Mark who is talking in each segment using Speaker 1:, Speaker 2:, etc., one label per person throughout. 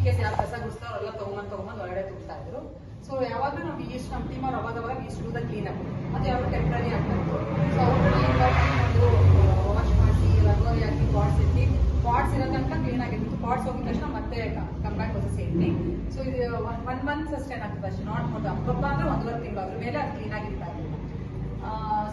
Speaker 1: Case ಯಾರು ಕಸ ಗುಡಿಸ್ತಾರೋ ಎಲ್ಲ ತಗೊಂಬಂದು ಹೊರಗಡೆ ತುಂಬ್ತಾ ಇದ್ರು. ಸೊ ಯಾವಾಗಲೂ ನಾವು ಇಷ್ಟು ನಮ್ಮ ಟೀಮ್ ಅವ್ರು ಅವಾಗ ಇಷ್ಟು ಡೂ ದ ಕ್ಲೀನ್ ಅಪ್ ಅದು ಯಾವಾಗ ಟೆಂಪ್ರರಿ ಆಗ್ತಾಯಿತ್ತು. ಸೊ ಅವ್ರಲ್ಲಿ ಒಂದು ವಾಶ್ ಮಾಡಿಸಿ ರಂಗೋಲಿ ಹಾಕಿ ಪಾಟ್ಸ್ ಇಟ್ಟು ಪಾಟ್ಸ್ ಇರೋ ತನಕ ಕ್ಲೀನ್ ಆಗಿತ್ತು. ಪಾಟ್ಸ್ ಹೋಗಿದ ತಕ್ಷಣ ಮತ್ತೆ ಕಮ್ ಬ್ಯಾಕ್ ಹೊಸ ಸೇಫ್ಟಿ. ಸೊ ಇದು 1 ಮಂತ್ ಅಷ್ಟೇ ಏನಾಗ್ತದೆ ಅಷ್ಟೇ, ನಾಟ್ ಮೋರ್ ಹಬ್ಬ ಅಂದ್ರೆ 1.5 ತಿಂಗಳು ಅದ್ರ ಮೇಲೆ ಅದು ಕ್ಲೀನ್ ಆಗಿರ್ತಾ ಇರಲಿಲ್ಲ.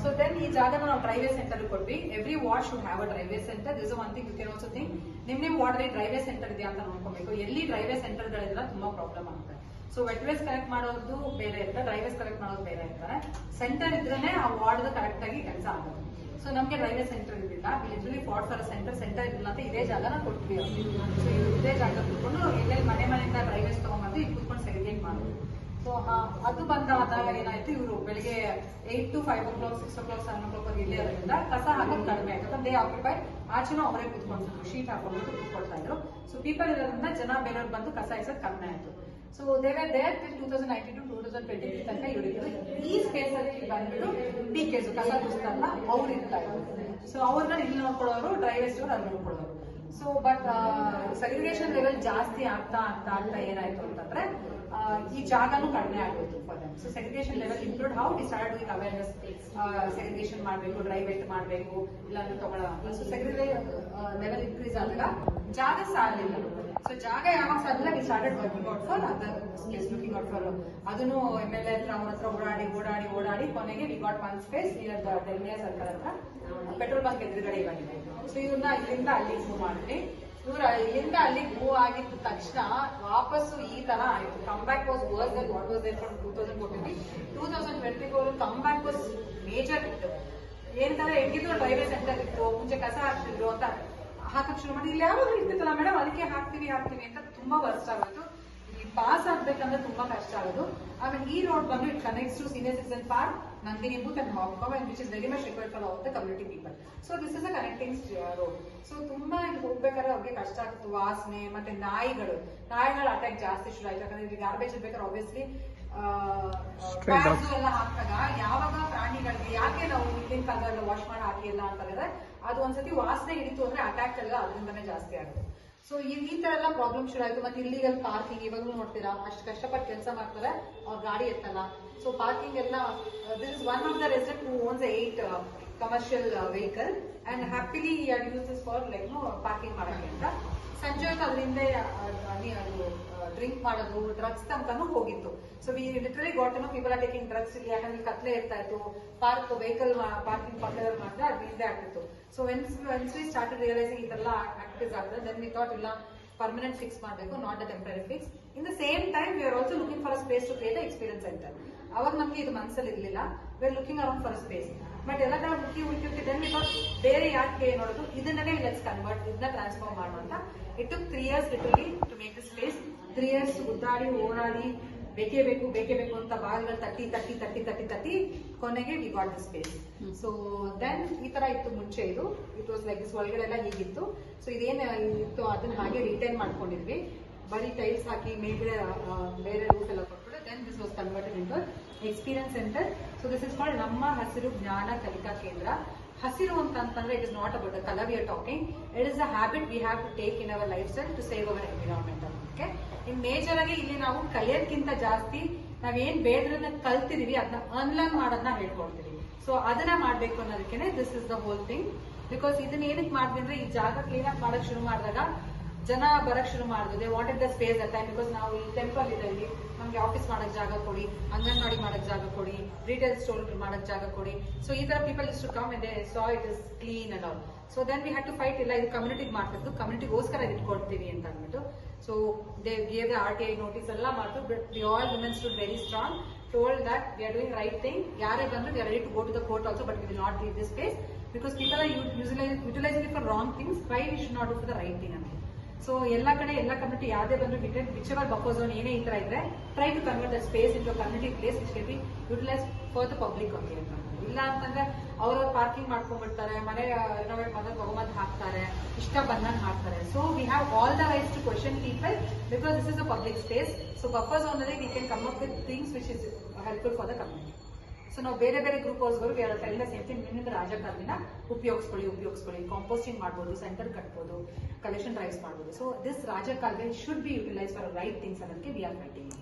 Speaker 1: ಸೊ ದೆನ್ ಈ ಜಾಗನ ನಾವು ಡ್ರೈವೇ ಸೆಂಟರ್ ಕೊಟ್ವಿ. Every ward should have a dry waste centre. This one thing you can also think ನಿಮ್ಮ ವಾರ್ಡ್ ಡ್ರೈವೇ ಸೆಂಟರ್ ಇದೆಯಾ ಅಂತ ನೋಡ್ಕೋಬೇಕು. ಎಲ್ಲಿ ಡ್ರೈವೇ ಸೆಂಟರ್ಗಳಿದ್ರೆ ತುಂಬಾ ಪ್ರಾಬ್ಲಮ್ ಆಗುತ್ತೆ. ಸೊ ವೆಟ್ ವೇಸ್ಟ್ ಕಲೆಕ್ಟ್ ಮಾಡೋದು ಬೇರೆ ಇರ್ತಾರೆ, ಡ್ರೈವೇಸ್ ಕಲೆಕ್ಟ್ ಮಾಡೋದು ಬೇರೆ ಇರ್ತಾರೆ. ಸೆಂಟರ್ ಇದ್ರೇನೆ ಆ ವಾರ್ಡ್ ಕರೆಕ್ಟ್ ಆಗಿ ಕೆಲಸ ಆಗೋದು. ಸೊ ನಮಗೆ ಡ್ರೈವೇ ಸೆಂಟರ್ ಇರಲಿಲ್ಲ, ಲಿಟರಲಿ ಫಾಟ್ ಫಾರ್ ಸೆಂಟರ್ ಇರಲಿಲ್ಲ ಅಂತ ಇದೇ ಜಾಗನ ಕೊಟ್ವಿ ಅವ್ರಿಗೆ. ಸೊ ಇದೇ ಜಾಗ ಕೂತ್ಕೊಂಡು ಎಲ್ಲೆಲ್ಲಿ ಮನೆಯಿಂದ ಡ್ರೈವೇಸ್ ತಗೊಂಡ್ಬಂದು ಇಲ್ಲಿ ಕೂತ್ಕೊಂಡು ಸೆಗ್ರಿಗೇಟ್ ಮಾಡೋದು. ಸೊ ಅದು ಬಂದಾದಾಗ ಏನಾಯ್ತು, ಇವರು ಬೆಳಿಗ್ಗೆ 8 to 5 o'clock 6 o'clock 7 o'clock ಇಲ್ಲೇ ಇರೋದ್ರಿಂದ ಕಸ ಹಾಕೋದು ಕಡಿಮೆ ಆಯ್ತು. ದೇ ಆಕ್ಯುಪೈ ಆಚೆನೂ ಅವರೇ ಕೂತ್ಕೊಂಡಿದ್ರು, ಶೀಟ್ ಹಾಕೊಂಡು ಕೂತ್ಕೊಳ್ತಾ ಇದ್ರು. ಸೊ ಪೀಪಲ್ ಇರೋದ್ರಿಂದ ಜನ ಬೇರೆಯವ್ರು ಬಂದು ಕಸ ಇಸೋದು ಕಡಿಮೆ ಆಯ್ತು. So they were there till 2019 to 2023 ತನಕ ಇವರಿದ್ರು. ಈ ಸ್ಪೇಸ್ ಅಲ್ಲಿ ಬಂದ್ಬಿಟ್ಟು PKs ಕಸ ಗುಡಿಸ್ತಾರಲ್ಲ ಅವ್ರು ಇರ್ತಾ ಇದ್ರು. ಸೊ ಅವ್ರನ್ನ ಇಲ್ಲಿ ನೋಡ್ಕೊಳ್ಳೋರು, ಡ್ರೈವೇಸ್ ಅಲ್ಲಿ ನೋಡ್ಕೊಳ್ಳೋರು. ಸೊ ಬಟ್ ಸೆಗ್ರಿಗೇಷನ್ ಲೆವೆಲ್ ಜಾಸ್ತಿ ಆಗ್ತಾ ಏನಾಯ್ತು ಅಂತಂದ್ರೆ ಈ ಜಾಗನೂ ಕಡಿಮೆ ಆಗೋಯ್ತು for them. So segregation level include how we start doing awareness, segregation ಮಾಡಬೇಕು, ಡ್ರೈ ವೆಟ್ ಮಾಡಬೇಕು, ಇಲ್ಲಾಂದ್ರೆ ತಗೊಳ್ಳೋ. ಸೊ ಸೆಗ್ರಿಗೇಷನ್ ಲೆವೆಲ್ ಇನ್ಕ್ರೀಸ್ ಆದಾಗ ಜಾಗ ಸಾಲಿಲ್ಲ. ಸೊ ಜಾಗ ಯಾವಾಗ ಸಾಲಿಲ್ಲ, we started working out for other space, looking out for. ಅದನ್ನು MLA ಹತ್ರ ಅವ್ರ ಹತ್ರ ಓಡಾಡಿ ಕೊನೆಗೆ we got one space near the Dalmia circle ಹತ್ರ, ಪೆಟ್ರೋಲ್ ಬಂಕ್ ಎದುರುಗಡೆ ಇವಾಗಿದೆ. ಸೊ ಇವ್ರನ್ನ ಇಲ್ಲಿಂದ ಅಲ್ಲಿಗೆ ಮೂವ್ ಮಾಡಿದ್ವಿ. ಇವ್ರು ಇಲ್ಲಿಂದ ಅಲ್ಲಿಗೆ ಮೂವ್ ಆಗಿದ್ದ ತಕ್ಷಣ ವಾಪಸ್ಸು ಈ ತರ ಆಯ್ತು. Come back was worse than what was there from 2014. 2024 come back was major ಇತ್ತು. ಏನಂತಾರೆ, ಹೆಂಗಿದ್ರು ಡ್ರೈವೇ ಸೆಂಟರ್ ಇತ್ತು, ಮುಂಚೆ ಕಸ ಹಾಕ್ತಿದ್ರು ಅಂತ ಹಾಕಕ್ ಶುರು ಮಾಡಿ. ಇಲ್ಲಿ ಯಾವಾಗ ಇರ್ತಿತ್ತಲ್ಲ ಮೇಡಮ್ ಅದಕ್ಕೆ ಹಾಕ್ತಿವಿ ಅಂತ ತುಂಬಾ ವರ್ಷ ಆಗೋದು. ಇಲ್ಲಿ ಪಾಸ್ ಆಗ್ಬೇಕಂದ್ರೆ ತುಂಬಾ ಕಷ್ಟ ಆಗೋದು. ಆಮೇಲೆ ಈ ರೋಡ್ ಬಂದು it connects to senior citizen park, Nandini Booth and Hopkov, and which is very much required for all the community people. So this is a connecting road. So ತುಂಬಾ ಇಲ್ಲಿ ಹೋಗ್ಬೇಕಾದ್ರೆ ಅವ್ರಿಗೆ ಕಷ್ಟ ಆಗ್ತಿತ್ತು. ವಾಸನೆ ಮತ್ತೆ ನಾಯಿಗಳು ಅಟ್ಯಾಕ್ ಜಾಸ್ತಿ ಶುರು ಆಯ್ತು. ಯಾಕಂದ್ರೆ ಇಲ್ಲಿ ಗಾರ್ಬೇಜ್ ಇರ್ಬೇಕಾದ್ರೆ ಆಬ್ವಿಯಸ್ಲಿ ಎಲ್ಲ ಹಾಕಿದಾಗ ಯಾವಾಗ ಪ್ರಾಣಿಗಳಿಗೆ ಯಾಕೆ ನಾವು ಹಿಂದಿನ ಕಾಲದಲ್ಲಿ ವಾಶ್ ಮಾಡಿ ಹಾಕಿಲ್ಲ ಅಂತಂದ್ರೆ ಅದು ಒಂದ್ಸತಿ ವಾಸನೆ ಹಿಡಿತು ಅಂದ್ರೆ ಅಟ್ಯಾಕ್ ಎಲ್ಲ ಅದರಿಂದನೇ ಜಾಸ್ತಿ ಆಗುತ್ತೆ. ಸೊ ಈ ತರ ಎಲ್ಲ ಪ್ರಾಬ್ಲಮ್ ಶುರು ಆಯ್ತು. ಮತ್ತೆ ಇಲ್ಲಿಗಲ್ ಪಾರ್ಕಿಂಗ್ ಇವಾಗಲೂ ನೋಡ್ತೀರಾ, ಅಷ್ಟು ಕಷ್ಟಪಟ್ಟು ಕೆಲಸ ಮಾಡ್ತಾರೆ, ಅವ್ರ ಗಾಡಿ ಎತ್ತಲ್ಲ. ಸೊ ಪಾರ್ಕಿಂಗ್ ಎಲ್ಲ, this is one of the resident who owns 8 commercial vehicle and happily he had used this for like parking ಮಾಡಕ್ಕೆ ಅಂತ. ಸಂಜೆ ಹೊತ್ತು ಅದರಿಂದ ಡ್ರಿಂಕ್ ಮಾಡೋದು, ಡ್ರಗ್ಸ್ ತನಕನೂ ಹೋಗಿತ್ತು. So we literally got to know people are taking drugs ಇಲ್ಲಿ. ಯಾಕಂದ್ರೆ ಕತ್ಲೆ ಇರ್ತಾ ಇತ್ತು, ಪಾರ್ಕ್ ವೆಹಿಕಲ್ ಪಾರ್ಕಿಂಗ್ ಪಕ್ಕದಲ್ಲಿ ಮಾತ್ರ ಅದರಿಂದ ಆಗ್ತಿತ್ತು. So once we started realising ಈ ತರ ಆಕ್ಟಿವಿಟೀಸ್ ಆಗ್ತದೆ, ದೆನ್ ವಿ ಥಾಟ್ ಇಲ್ಲ ಪರ್ಮನೆಂಟ್ ಫಿಕ್ಸ್ ಮಾಡಬೇಕು, not a temporary fix. In the same time we are also looking for a space to create a experience centre. ಅವಾಗ ನಮ್ಗೆ ಇದು ಮನಸ್ಸಲ್ಲಿ ಇರಲಿಲ್ಲ, we are looking around for a space. But ಎಲ್ಲ ತರ ಹುಡುಕಿ ದೆನ್ ವಿ ಥಾಟ್ ಬೇರೆ ಯಾಕೆ ನೋಡೋದು, ಇದನ್ನೇ ಲೆಟ್ಸ್ ಕನ್ವರ್ಟ್, ಇದನ್ನ ಟ್ರಾನ್ಸ್ಫಾರ್ಮ್ ಮಾಡುವಂತ. It took 3 years literally to make the space. 3 years ಉದ್ದಾಡಿ ಓಡಾಡಿ ಬೇಕೇ ಬೇಕು ಅಂತ ಬಾಗಿಲು ತಟ್ಟಿ ಕೊನೆಗೆ we got the space. So then ಈ ತರ ಇತ್ತು ಮುಂಚೆ. ಇಟ್ ವಾಸ್ ಲೈಕ್ ದಿಸ್, ಒಳಗಡೆ ಎಲ್ಲ ಹೀಗಿತ್ತು. ಸೊ ಇದೇನು ಇತ್ತು ಅದನ್ನ ಹಾಗೆ ರಿಟೈನ್ ಮಾಡ್ಕೊಂಡಿದ್ವಿ, ಬರೀ ಟೈಲ್ಸ್ ಹಾಕಿ ಮೇಲ್ಗಡೆ ಬೇರೆ ರೂಫ್ ಎಲ್ಲ ಕೊಟ್ಬಿಟ್ಟು then this was converted into experience centre. So this is called ನಮ್ಮ ಹಸಿರು ಜ್ಞಾನ ಕಲಿಕಾ ಕೇಂದ್ರ. ಹಸಿರು ಅಂತಂದ್ರೆ it is not about the colour we are talking, it is a habit we have to take in our lifestyle to save our environment. Okay, in major ಆಗಿ ಇಲ್ಲಿ ನಾವು ಕಲಿಯೋದ್ಕಿಂತ ಜಾಸ್ತಿ ನಾವೇನ್ ಬೇಡರನ್ನ ಕಲ್ತಿದೀವಿ ಅದನ್ನ ಅನ್ಲರ್ನ್ ಮಾಡೋದನ್ನ ಹೇಳ್ಕೊಡ್ತೀವಿ. ಸೊ ಅದನ್ನ ಮಾಡ್ಬೇಕು ಅನ್ನೋದಕ್ಕೆ this is the whole thing. Because ಇದನ್ನ ಏನಕ್ಕೆ ಮಾಡಿದ್ವಿ ಅಂದ್ರೆ, ಈ ಜಾಗ ಕ್ಲೀನ್ ಅಪ್ ಮಾಡಕ್ ಶುರು ಮಾಡಿದಾಗ ಜನ ಬರಕ್ ಶುರು ಮಾಡಿದ್ರು. They wanted the space at time. Because ನಾವು ಈ ಟೆಂಪಲ್ ಇದೆ, ಇಲ್ಲಿ ನಮ್ಗೆ ಆಫೀಸ್ ಮಾಡಕ್ ಜಾಗ ಕೊಡಿ, ಅಂಗನವಾಡಿ ಮಾಡಕ್ ಜಾಗ ಕೊಡಿ, ರಿಟೇಲ್ ಸ್ಟೋರ್ ಮಾಡಕ್ ಜಾಗ ಕೊಡಿ. ಸೊ ಈ ತರ people is to come and they saw it is clean and all. So then we had to fight, ಇಲ್ಲ ಇದು ಕಮ್ಯುನಿಟಿಗೆ ಮಾಡ್ತಿದ್ದು, ಕಮ್ಯುನಿಟಿಗೋಸ್ಕರ ಇಟ್ಕೊಡ್ತೀವಿ ಅಂತ ಅಂದ್ಬಿಟ್ಟು. So they gave the RTI notice ಎಲ್ಲ ಮಾಡ್ತು. But we all women stood very strong, told that we are doing right thing. ಯಾರೇ ಬಂದ್ರು we are ready to go to the court also, but we will not leave this space because people are utilizing it for wrong things. Why we should not do for the right thing ಅಂತ. So ಎಲ್ಲ ಕಡೆ ಎಲ್ಲ community ಯಾವ್ದೇ ಬಂದ್ರು which ever buffer zone ಏನೇ ಈ ತರ ಇದ್ರೆ try to convert the space into community place which can be utilise for the public only ಅಂತ. ಇಲ್ಲ ಅಂತಂದ್ರೆ ಅವ್ರವ್ರ ಪಾರ್ಕಿಂಗ್ ಮಾಡ್ಕೊಂಡ್ಬಿಡ್ತಾರೆ, ಮನೆ ರಿನೋವೇಟ್ ಮಾಡೋದು ತಗೊಂಬಂದು ಹಾಕ್ತಾರೆ, ಇಷ್ಟ ಬಂದಂಗೆ ಹಾಕ್ತಾರೆ. So we have all the rights to question people because this is a public space. So buffer zone ಅಲ್ಲಿ we can come up with things which is helpful for the community. So ನಾವು ಬೇರೆ ಬೇರೆ group ಹೌಸ್ಗಳು ಎಲ್ಲ same thing. ನಿಮ್ಮಿಂದ ರಾಜಕಾಲುವೆನ ಉಪಯೋಗಿಸ್ಕೊಳ್ಳಿ. Composting ಮಾಡ್ಬೋದು, ಸೆಂಟರ್ ಕಟ್ಬೋದು, ಕಲೆಕ್ಷನ್ ಡ್ರೈವ್ಸ್ ಮಾಡ್ಬೋದು. So this rajakaluve should be utilise for right things ಅನ್ನೋದಕ್ಕೆ we are fighting.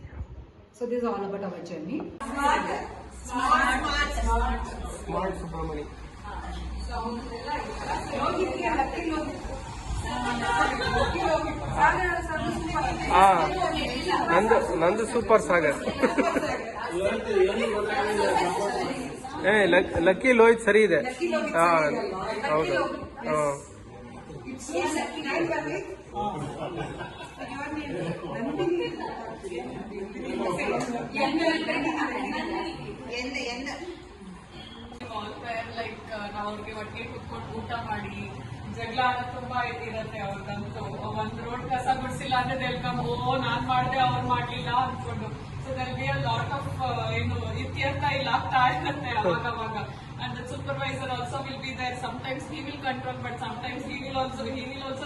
Speaker 1: So this all about our journey.
Speaker 2: Smart Subramani. ನಂದು ಸೂಪರ್ ಸಾಗರ್. ಲಕ್ಕಿ ಲೋಹಿತ್ ಸರಿ ಇದೆ. ಹೌದು.
Speaker 3: ನಾವು ಅವ್ರಿಗೆ ಒಟ್ಟಿಗೆ ಕುತ್ಕೊಂಡು ಊಟ ಮಾಡಿ ಜಗಳ ತುಂಬಾ ಇರುತ್ತೆ ಅವ್ರಿಗಂತೂ. ಒಂದ್ ರೋಡ್ ಕಸ ಗುಡ್ಸಿಲ್ಲ ಅಂದ್ರೆ ದೇಲ್ಕಮ್ ನಾನ್ ಮಾಡ್ದೆ ಅವ್ರು ಮಾಡ್ಲಿಲ್ಲ ಅನ್ಕೊಂಡು. So there be a lot of ಏನು ಇತ್ಯರ್ಥ ಇಲ್ಲ ಆಗ್ತಾ ಇರುತ್ತೆ ಅವಾಗ. And the supervisor also will be there. Sometimes he will control, but sometimes he will also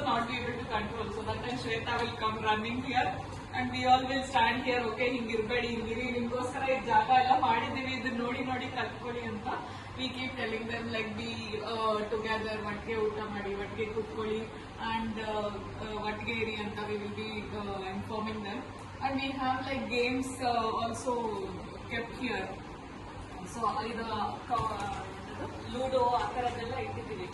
Speaker 3: not be able to control. So that time Shweta will come running here, and we all will stand here. Okay, ಹಿಂಗಿರ್ಬೇಡಿ, ಹಿಂಗೋಸ್ಕರ ಈ ಜಾಗ ಎಲ್ಲ ಮಾಡಿದೀವಿ, ಇದನ್ನ ನೋಡಿ ಕಲ್ತ್ಕೊಳ್ಳಿ ಅಂತ. We keep telling them like be together, ಒಟ್ಟಿಗೆ ಊಟ ಮಾಡಿ, ಒಟ್ಟಿಗೆ ಕುತ್ಕೊಳ್ಳಿ, and ಒಟ್ಟಿಗೆ ಇರಿ ಅಂತ we will be informing them. And we have like games also kept here. So ಇದು ಲೂಡೋ ಆ ಥರದ್ದೆಲ್ಲ ಇಟ್ಟಿದ್ದೀವಿ.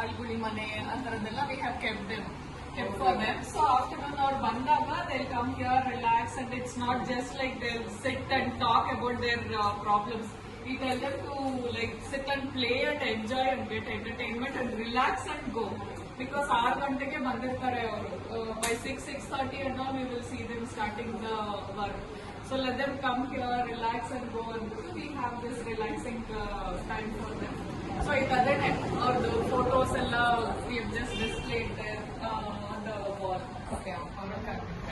Speaker 3: ಅಲ್ಗುಳಿ ಮನೆ ಆ ಥರದ್ದೆಲ್ಲ we have kept for them. So afternoon ಅವ್ರು ಬಂದಾಗ they will come here, relax, and it's not just like they will sit and talk about there problems. We tell them to like sit and play and enjoy and get entertainment and relax and go. Because 6 ಗಂಟೆಗೆ ಬಂದಿರ್ತಾರೆ ಅವರು. By 6:30 and all we will see them starting the work. So let them come here, relax and go, and we have this relaxing time for them. So it doesn't or the photos and we have just displayed there on the wall. Okay,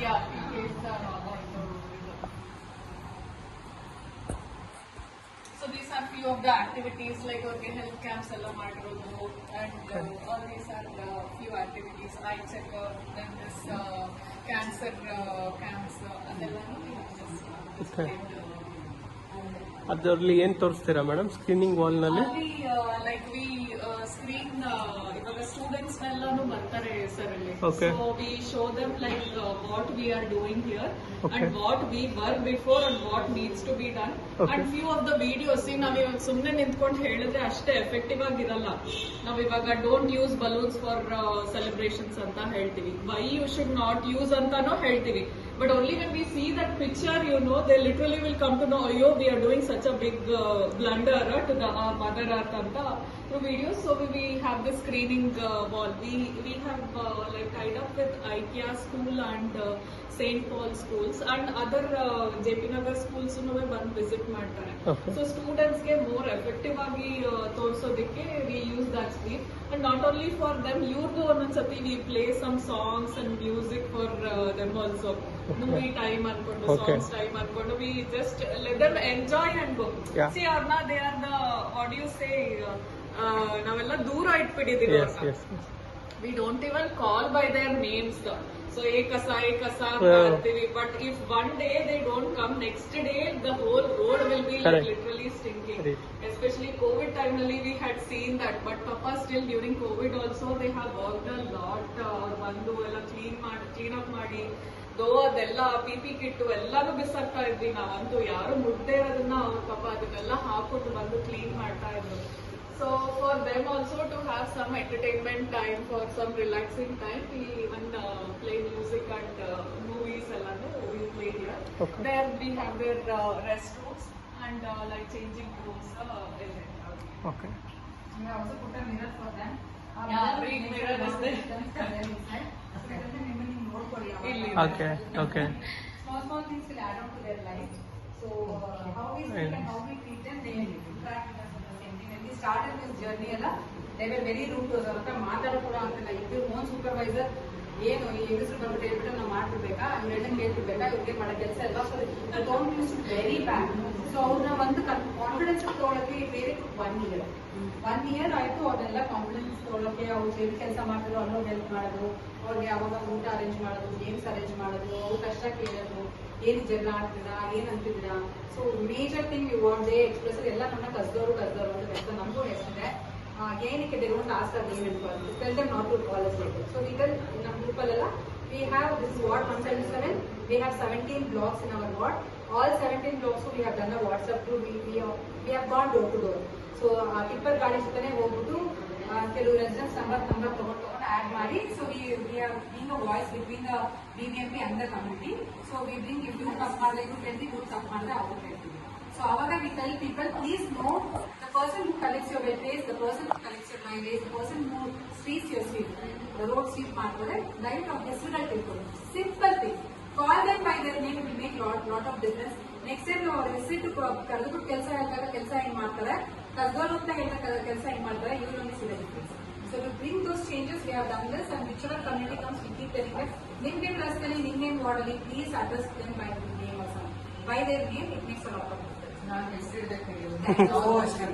Speaker 3: yeah, in case on the So these are few of the activities like health camps ella ಮಾಡಿರೋದು, and all these are few activities. Eye checkup, then this cancer camps ಅದೆಲ್ಲನೂ
Speaker 2: ಅದರಲ್ಲಿ ಏನ್ ತೋರಿಸ್ತೀರಾ madam screening wall ನಲ್ಲಿ?
Speaker 3: Like we screen ಇವಾಗ students ಎಲ್ಲಾನು ಬರ್ತಾರೆ sir ಅಲ್ಲಿ. So we show them like what we are doing here and what we work before and what needs to be done. And few of the videos ನಾವ್ ಇವಾಗ ಸುಮ್ನೆ ನಿಂತ್ಕೊಂಡು ಹೇಳಿದ್ರೆ ಅಷ್ಟೇ ಎಫೆಕ್ಟಿವ್ ಆಗಿರಲ್ಲ. ನಾವ್ ಇವಾಗ don't use balloons for celebrations ಅಂತ ಹೇಳ್ತೀವಿ, why you should not use ಅಂತಾನು ಹೇಳ್ತೀವಿ. But only when we see that picture, they literally will come to know, we are doing such a big blunder to the Mother Earth anta through videos. So we have this screening wall. We have like tied up with IKEA school and St. Paul schools and other JP Nagar schools ಬಂದು visit ಮಾಡ್ತಾರೆ. So students ಗೆ more effective ಆಗಿ ತೋರಿಸೋದಕ್ಕೆ we use that screen. And not only for them, ಇವ್ರಿಗೂ ಒಂದೊಂದ್ಸತಿ we play some songs and music for them also. Movie time ಅನ್ಕೊಂಡು, songs time ಅನ್ಕೊಂಡು, we just let them enjoy and go. See, ಅವ್ರನ್ನ they are the, what do you say, ನಾವೆಲ್ಲ ದೂರ ಇಟ್ಬಿಟ್ಟಿದೀವಿ. We don't even call by their names. So ekasa ಅಂತೀವಿ. But if one day they don't come, next day the whole road will be like literally stinking. Especially COVID time ನಲ್ಲಿ we had seen that. But Papa still during COVID also they have worked a lot. ಬಂದು ಎಲ್ಲ clean up ಮಾಡಿ ಅದೆಲ್ಲ PP Kittu ಎಲ್ಲಾನು ಬಿಸಾಕ್ತಾ ಇದ್ವಿ ನಾವಂತೂ. ಯಾರು ಮುಟ್ದೇ ಇರೋದನ್ನ ಅವ್ರ ಪಾಪ ಅದನ್ನೆಲ್ಲ ಹಾಕ್ಬಿಟ್ಟು ಬಂದು ಕ್ಲೀನ್ ಮಾಡ್ತಾ ಇದ್ರು. So for them also to have some entertainment time, for some relaxing time, we even play music and movies ellanu we play here. There we have their restrooms and like changing rooms.
Speaker 2: Okay.
Speaker 1: We also put a mirror for them.
Speaker 3: Big mirror is there.
Speaker 2: Okay.
Speaker 1: Small things will add on to their life. So how we speak and how we treat them, they interact with us. Started this journey alla they were very rude to us. ಅವರ ಹತ್ರ ಮಾತಾಡೋಣ ಅಂತಿಲ್ಲ. ಇದು own supervisor ಏನು ಈ ಹೆಸರು ಬಂದ್ಬಿಟ್ಟು ಹೇಳ್ಬಿಟ್ಟು ನಾವು ಮಾಡ್ಬಿಡ್ಬೇಕಾ, ಇವ್ರನ್ನ ಕೇಳ್ಬಿಡ್ಬೇಕಾ, ಇವ್ರಿಗೆ ಮಾಡೋ ಕೆಲಸ ಎಲ್ಲ. So don't use very bad. So ಅವ್ರನ್ನ ಒಂದು ಕಾನ್ಫಿಡೆನ್ಸ್ ತೊಗೊಳಕ್ಕೆ ಬೇರೆ 1 year ಆಯ್ತು. ಅವ್ರನ್ನೆಲ್ಲ ಕಾನ್ಫಿಡೆನ್ಸ್ ತೊಗೊಳಕ್ಕೆ ಅವ್ರು ಎಲ್ಲಿ ಕೆಲಸ ಮಾಡಿದ್ರು ಅಲ್ಲೋಗಿ ಹೆಲ್ಪ್ ಮಾಡೋದು, ಅವ್ರಿಗೆ ಅವಾಗ ಊಟ ಅರೇಂಜ್ ಮಾಡೋದು, ಗೇಮ್ಸ್ ಅರೇಂಜ್ ಮಾಡೋದು, ಅವ್ರು ಕಷ್ಟ ಕೇಳೋದು, ಏನ್ ಜಗಳ ಆಡ್ತೀರಾ, ಏನ್ ಅಂತಿದ್ದೀರಾ. So major thing you want they express ಎಲ್ಲ ನಮ್ಮ ಕಸ್ದವರು ಅಂತ ಹೆಸರು ನಮಗೂ ಹೆಸರಿದೆ. ಏನಕ್ಕೆ they don't ask us name and tell them not to call us like. So ಈಗ ನಮ್ಮ ಗ್ರೂಪಲ್ಲೆಲ್ಲ we have this ward 177, we have 17 blocks in our ward. All 17 blocks we have done a WhatsApp group. We have gone door to door. So tipper ಗಾಡಿ ಜೊತೆನೆ ಹೋಗ್ಬಿಟ್ಟು ಕೆಲವು residence number ತಗೊಂಡು add ಮಾಡಿ. So we are being a voice between the BBMP and the community. So we bring if you ತಪ್ಪು ಮಾಡಿದ್ರೆ ಇವ್ರು ಹೇಳ್ತೀವಿ, ಇವ್ರು ತಪ್ಪು ಮಾಡಿದ್ರೆ ಅವ್ರು ಹೇಳ್ತೀವಿ. So ಅವಾಗ we tell people, please know the person who collects your wet waste, the person who collects your dry waste, the person who sweeps your sweep, the road sweep ಮಾಡ್ತಾರೆ, ದಯವಿಟ್ಟು ಅವ್ರ ಹೆಸರುಗಳು ತಿಳ್ಕೊಳ್ಳಿ. Simple thing, call them by there name, will make lot of difference. Next time ನಾವು ಅವ್ರ ಹೆಸರಿಟ್ಟು ಕರೆದುಬಿಟ್ಟು ಕೆಲಸ ಹೇಳಿದಾಗ ಕೆಲಸ ಹೆಂಗ್ ಮಾಡ್ತಾರೆ, ಕಸ್ದೋರು ಅಂತ ಹೇಳಿದಾಗ ಕೆಲಸ ಹೆಂಗ್ ಮಾಡ್ತಾರೆ, ಇವ್ರು ನಮಗೆ ಸಿಗೋ difference. So to bring those changes, we have done this, and whichever community comes, we keep telling them, ನಿಮ್ಗೆ ಟ್ರಸ್ಟಲ್ಲಿ, ನಿಮ್ಗೆ ವಾರ್ಡಲ್ಲಿ, please address them by name or something. By their name, it makes a lot of difference. Thank you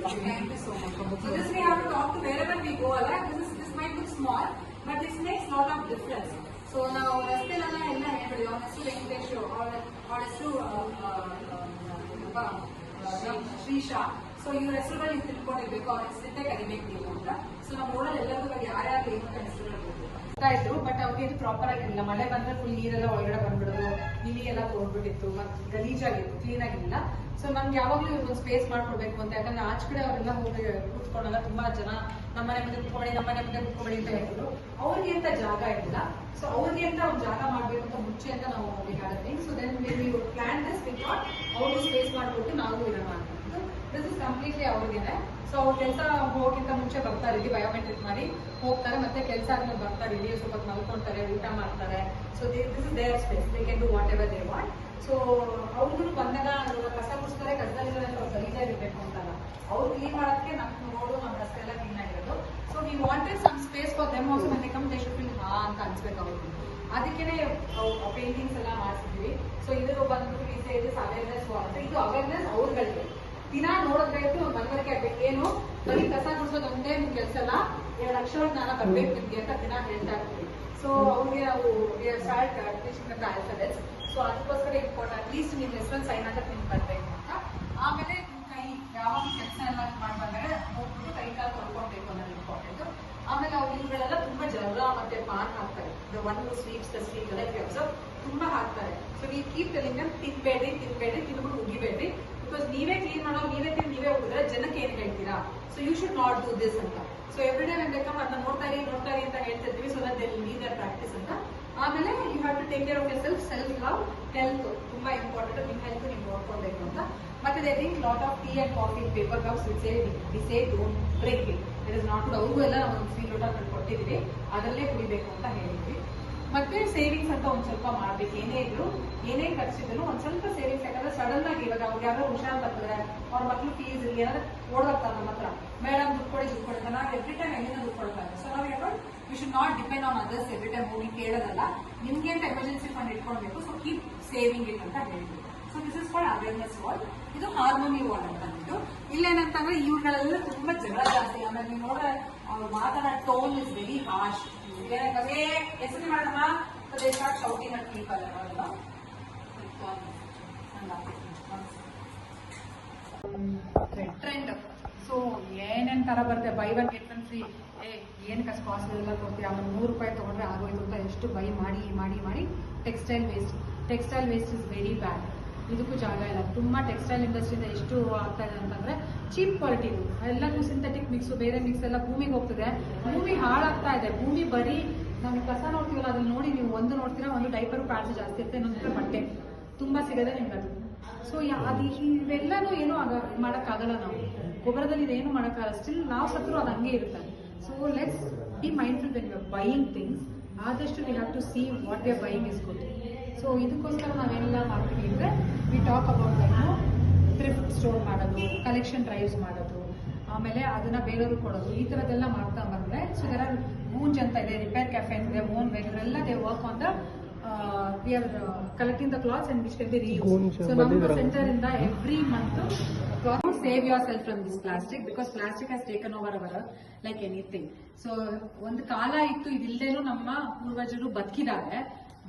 Speaker 1: so much. So this we have to talk to wherever we go. This might look small, but this makes lot of difference. So now ರಸ್ತೆಲೆಲ್ಲ ಎಲ್ಲ ಹೇಳ್ಬಿಡಿ, ಅವನ ಹೆಸರು ವೆಂಕಟೇಶ್, ಅವಳ ಹೆಸರು Shreesha. So ಇವ್ರ ಹೆಸರುಗಳು ನೀವು ತಿಳ್ಕೊಂಡಿರ್ಬೇಕು, ಅವ್ರ ಹೆಸರಿದ್ದೇ ಕರಿಬೇಕು ನೀವು ಅಂತ. ಸೊ ನಮ್ಮ ರೋಡಲ್ಲಿ ಎಲ್ಲರಿಗೂ ಯಾರ್ಯಾರು ಏನು ಹೆಸರುಗಳು ಇದ್ರು, ಬಟ್ ಅವ್ರಿಗೆ ಇದು ಪ್ರಾಪರ್ ಆಗಿರಲಿಲ್ಲ. ಮಳೆ ಬಂದ್ರೆ ಫುಲ್ ನೀರೆಲ್ಲ ಒಳಗಡೆ ಬಂದ್ಬಿಡೋದು, ಇಲಿ ಎಲ್ಲ ತೋಡ್ಬಿಟ್ಟಿತ್ತು, ಮತ್ತೆ ಗಲೀಜಾಗಿತ್ತು, ಕ್ಲೀನ್ ಆಗಿಲ್ಲ. ಸೊ ನಮ್ಗೆ ಯಾವಾಗ್ಲೂ ಒಂದು ಸ್ಪೇಸ್ ಮಾಡ್ಕೊಡ್ಬೇಕು ಅಂತ, ಯಾಕಂದ್ರೆ ಆಚ ಕಡೆ ಅವರೆಲ್ಲ ಹೋಗಿ ಕೂತ್ಕೊಂಡಲ್ಲ, ತುಂಬಾ ಜನ ನಮ್ಮನೆ ಮುಂದೆ ಕುತ್ಕೊಳ್ಳಿ ಅಂತ ಹೇಳ್ತಿದ್ರು. ಅವ್ರಿಗೆ ಅಂತ ಜಾಗ ಇರಲಿಲ್ಲ. ಸೊ ಅವ್ರಿಗೆ ಅಂತ ಒಂದು ಜಾಗ ಮಾಡ್ಬೇಕು ಅಂತ ಮುಂಚೆ ಅಂತ ನಾವು ಹೋಗ್ಬೇಕಾಗತ್ತೆ. So then plan this we thought ಅವ್ರಿಗೂ ಸ್ಪೇಸ್ ಮಾಡ್ಕೊಟ್ಟು ನಾವು ಇರೋಣ ಅಂತ. ದಿಸ್ ಇಸ್ ಕಂಪ್ಲೀಟ್ಲಿ ಅವ್ರಿಗೇನೆ. ಸೊ ಅವ್ರ ಕೆಲಸ ಹೋಗಿಂತ ಮುಂಚೆ ಬರ್ತಾರೆ, ಇಲ್ಲಿ ಬಯೋಮೆಟ್ರಿಕ್ ಮಾಡಿ ಹೋಗ್ತಾರೆ, ಮತ್ತೆ ಕೆಲಸ ಆದ್ಮೇಲೆ ಬರ್ತಾರೆ, ಇಲ್ಲಿ ಸ್ವಲ್ಪ ಮಲ್ಕೊಂತಾರೆ, ಊಟ ಮಾಡ್ತಾರೆ. So this is their space, they can do whatever they want. So ಅವ್ರಿಗೂ ಬಂದಾಗ ಕಸ ಗುಡಿಸ್ತಾರೆ, ಕಸದಲ್ಲಿದ್ದಾರೆ ಅಂತ ಅವ್ರು ಗಲೀಜಾಗಿರ್ಬೇಕು ಅಂತಲ್ಲ, ಅವ್ರು ಕ್ಲೀನ್ ಮಾಡೋದಕ್ಕೆ ನಮ್ಮ ರೋಡು ನಮ್ಮ ರಸ್ತೆ ಎಲ್ಲ ಕ್ಲೀನ್ ಆಗಿರೋದು. So we wanted some space for them also, when they come they should feel ಅಂತ ಅನ್ಸ್ಬೇಕು ಅವ್ರಿಗೆ. ಅದಕ್ಕೇನೆ ಪೇಂಟಿಂಗ್ಸ್ ಎಲ್ಲ ಮಾಡಿಸಿದ್ವಿ. ಸೊ ಇದು ಬಂದ್ಬಿಟ್ಟು ಅವೇರ್ನೆಸ್ ಅಂತ, ಇದು ಅವೇರ್ನೆಸ್ ಅವ್ರಗಳಿಗೆ ದಿನ ನೋಡಿದ್ರೆ ಒಂದು ಮನವರಿಕೆ ಆಗ್ಬೇಕು. ಏನು ಬರೀ ಕಸ ಗುಡಿಸೋದು ಒಂದೇ ನಿಮ್ ಕೆಲಸ ಅಲ್ಲ, 2 ಅಕ್ಷರ ಜ್ಞಾನ ಬರ್ಬೇಕು ನಿಮ್ಗೆ ಅಂತ ದಿನ ಹೇಳ್ತಾ ಇರ್ತೀವಿ. ಸೊ ಅವ್ರಿಗೆ ನಾವು ಸ್ಟಾರ್ಟ್ ಟೀಚಿಂಗ್ ಅಂತ ಆಲ್ಫಾಬೆಟ್ಸ್. ಸೊ ಅದಕ್ಕೋಸ್ಕರ ಇಂಪಾರ್ಟೆಂಟ್, ಅಟ್ಲೀಸ್ಟ್ ನಿಮ್ ಹೆಸರಲ್ಲಿ ಸೈನ್ ಹಾಕಕ್ಕೆ ನಿಮ್ಗೆ ಬರ್ಬೇಕು ಅಂತ. ಆಮೇಲೆ ನಿಮ್ ಕೈ ಯಾವಾಗ ಕೆಲಸ ಎಲ್ಲ ಮಾಡ್ಬಂದ್ರೆ ಹೋಗ್ಬಿಟ್ಟು ಕೈ ಕಾಲು ತೊಳ್ಕೊಳ್ಬೇಕು ಅನ್ನೋದು ಇಂಪಾರ್ಟೆಂಟ್. ಆಮೇಲೆ ಅವ್ರು ಇವುಗಳೆಲ್ಲ ತುಂಬಾ ಜರ ಮತ್ತೆ ಪಾನ್ ಹಾಕ್ತಾರೆ, ಒನ್ ಸ್ವೀಟ್ಸ್ ಸ್ವೀಟ್ ಎಲ್ಲ ಅಬ್ಸರ್ವ್ ತುಂಬಾ ಹಾಕ್ತಾರೆ. ಸೊ ನೀವು ಕೀಪ್ ಟೆಲ್ಲಿಂಗ್ ದೆಮ್, ತಿನ್ಬೇಡ್ರಿ ತಿನ್ಬಿಟ್ಟು ಉಗಿಬೇಡ್ರಿ. ಬಿಕಾಸ್ ನೀವೇ ಕ್ಲೀನ್ ಮಾಡೋ, ನೀವೇ ಹೋಗಿದ್ರೆ ಜನಕ್ಕೆ ಏನ್ ಹೇಳ್ತೀರಾ. So you should not do this ಅಂತ. So every day when they come ಅದನ್ನ ನೋಡ್ತಾರೆ ಅಂತ ಹೇಳ್ತಿರ್ತೀವಿ. So that they will need that practice ಅಂತ. ಆಮೇಲೆ you have to take care of your self love, health ತುಂಬಾ ಇಂಪಾರ್ಟೆಂಟ್. ನಿಮ್ ಹೆಲ್ತ್ ನೀವು ನೋಡ್ಕೊಳ್ಬೇಕು ಅಂತ. ಮತ್ತೆ they drink lot of tea and coffee, paper cups, we say don't break it. It is not. ಅವ್ರಿಗೂ ಎಲ್ಲ ಒಂದು ಸ್ವೀಟ್ ಲೋಟ ಕೊಟ್ಟಿದ್ದೀವಿ, ಅದರಲ್ಲೇ ಕುಡಿಬೇಕು ಅಂತ ಹೇಳಿದ್ವಿ. ಮತ್ತೆ ಸೇವಿಂಗ್ಸ್ ಅಂತ ಒಂದ್ ಸ್ವಲ್ಪ ಮಾಡ್ಬೇಕು. ಏನೇ ಖರ್ಚಿದ್ರು ಒಂದ್ ಸ್ವಲ್ಪ ಸೇವಿಂಗ್ಸ್. ಯಾಕಂದ್ರೆ ಸಡನ್ ಆಗಿ ಇವಾಗ ಅವ್ರಿಗೆ ಯಾರೋ ಹುಷಾರ್ ಬರ್ತದೆ, ಅವ್ರ ಮಕ್ಳು ಫೀಸ್ ಇಲ್ಲಿ ಏನಾದ್ರು ಓಡಾಡ್ತಾರೆ ನಮ್ಮ ಹತ್ರ, ಮೇಡಮ್ ದುಡ್ಡು ಕೊಡಿ ಅಂತ. ನಾವು ಎವ್ರಿ ಟೈಮ್ ಎಲ್ಲಿಂದ ದುಡ್ಡು ಕೊಡ್ತಾರೆ. ಸೊ ನಾವು ಯಾವಾಗ we should not depend on others every time ಹೋಗಿ ಕೇಳೋದಲ್ಲ, ನಿಮ್ಗೆ ಅಂತ ಎಮರ್ಜೆನ್ಸಿ ಫಂಡ್ ಇಟ್ಕೊಳ್ಬೇಕು. ಸೊ ಕೀಪ್ ಸೇವಿಂಗ್ ಇಟ್ ಅಂತ ಹೇಳಿದ್ವಿ. So this is for awareness ward. ಇದು ಹಾರ್ಮೋನಿ ವಾರ್ಡ್ ಅಂತ ಅಂದಿದ್ದು. ಇಲ್ಲೇನಂತಂದ್ರೆ ಇವುಗಳೆಲ್ಲ ತುಂಬಾ ಜಗಳ ಜಾಸ್ತಿ. ಆಮೇಲೆ ನೀವು ನೋಡ್ರೆ ಅವ್ರು ಮಾತಾಡೋ ಟೋನ್ ಇಸ್ ವೆರಿ ಹಾರ್ಶ್. ಹೆಸರು ಮಾಡಮ್ಮ ಶೌಟಿಂಗ್ ಅಂತ ಪೀಪಲ್ ಟ್ರೆಂಡ್. ಸೊ ಏನೇನ್ ತರ ಬರುತ್ತೆ, ಬೈ 1 get 1 ಫ್ರೀ, ಏನ್ ಕಾಸ್ಟ್ ಎಲ್ಲ ಕೊಡ್ತೀವಿ. ಆಮೇಲೆ 100 ರೂಪಾಯಿ ತಗೊಂಡ್ರೆ ಆಗೋಯ್ತು ಅಂತ ಎಷ್ಟು ಬೈ ಮಾಡಿ textile waste is very bad. ಇದಕ್ಕೂ ಜಾಗ ಇಲ್ಲ. ತುಂಬಾ ಟೆಕ್ಸ್ಟೈಲ್ ಇಂಡಸ್ಟ್ರಿಯಿಂದ ಎಷ್ಟು ಆಗ್ತಾ ಇದೆ ಅಂತಂದ್ರೆ ಚೀಪ್ ಕ್ವಾಲಿಟಿ, ಎಲ್ಲಕ್ಕೂ ಸಿಂಥೆಟಿಕ್ ಮಿಕ್ಸ್, ಬೇರೆ ಮಿಕ್ಸ್ ಎಲ್ಲ ಭೂಮಿಗೆ ಹೋಗ್ತದೆ. ಭೂಮಿ ಹಾಳಾಗ್ತಾ ಇದೆ. ಭೂಮಿ ಬರೀ ನಾವು ಕಸ ನೋಡ್ತೀವಲ್ಲ, ಅದ್ರಲ್ಲಿ ನೋಡಿ ನೀವು ಒಂದು ನೋಡ್ತೀರಾ, ಒಂದು ಡೈಪರ್ ಪ್ಯಾಂಟ್ಸ್ ಜಾಸ್ತಿ ಇರುತ್ತೆ, ಇನ್ನೊಂದು ಬಟ್ಟೆ ತುಂಬಾ ಸಿಗದೆ ನಿಮ್ಗೆ ಅದು. ಸೊ ಅದು ಇವೆಲ್ಲನೂ ಏನು ಮಾಡೋಕ್ಕಾಗಲ್ಲ. ನಾವು ಗೊಬ್ಬರದಲ್ಲಿ ಇದೇನು ಮಾಡೋಕ್ಕಾಗಲ್ಲ. ಸ್ಟಿಲ್ ನಾವು ಸತ್ರು ಅದು ಹಂಗೆ ಇರುತ್ತೆ. So let's be mindful when you are buying things. ಆದಷ್ಟು we have to see what we are buying is good. So ಇದಕ್ಕೋಸ್ಕರ ನಾವೆಲ್ಲ ಮಾಡ್ತೀವಿ ಅಂದರೆ we talk about thrift store ಮಾಡೋದು, ಕಲೆಕ್ಷನ್ ಡ್ರೈವ್ಸ್ ಮಾಡೋದು, ಆಮೇಲೆ ಅದನ್ನ ಬೇರೆಯವರು ಕೊಡೋದು, ಈ ಥರದ್ದೆಲ್ಲ ಮಾಡ್ತಾ ಬಂದರೆ. ಸೊ ದೇರ್ ಆರ್ ಮೂಂಜ್ ಅಂತ ಇದೆ, ರಿಪೇರ್ ಕ್ಯಾಫೆ ಅಂತ ಇದೆ, ಮೋನ್ ವೆಲ್ಲ they work on the we are collecting the cloths and which can be reused. So ನಮ್ಮ center ಇಂದ every month cloth, save yourself from this plastic because plastic has taken over our earth like anything. So ಒಂದು ಕಾಲ ಇತ್ತು, ಇದಿಲ್ಲದೇನು ನಮ್ಮ ಪೂರ್ವಜರು ಬದುಕಿದ್ದಾರೆ.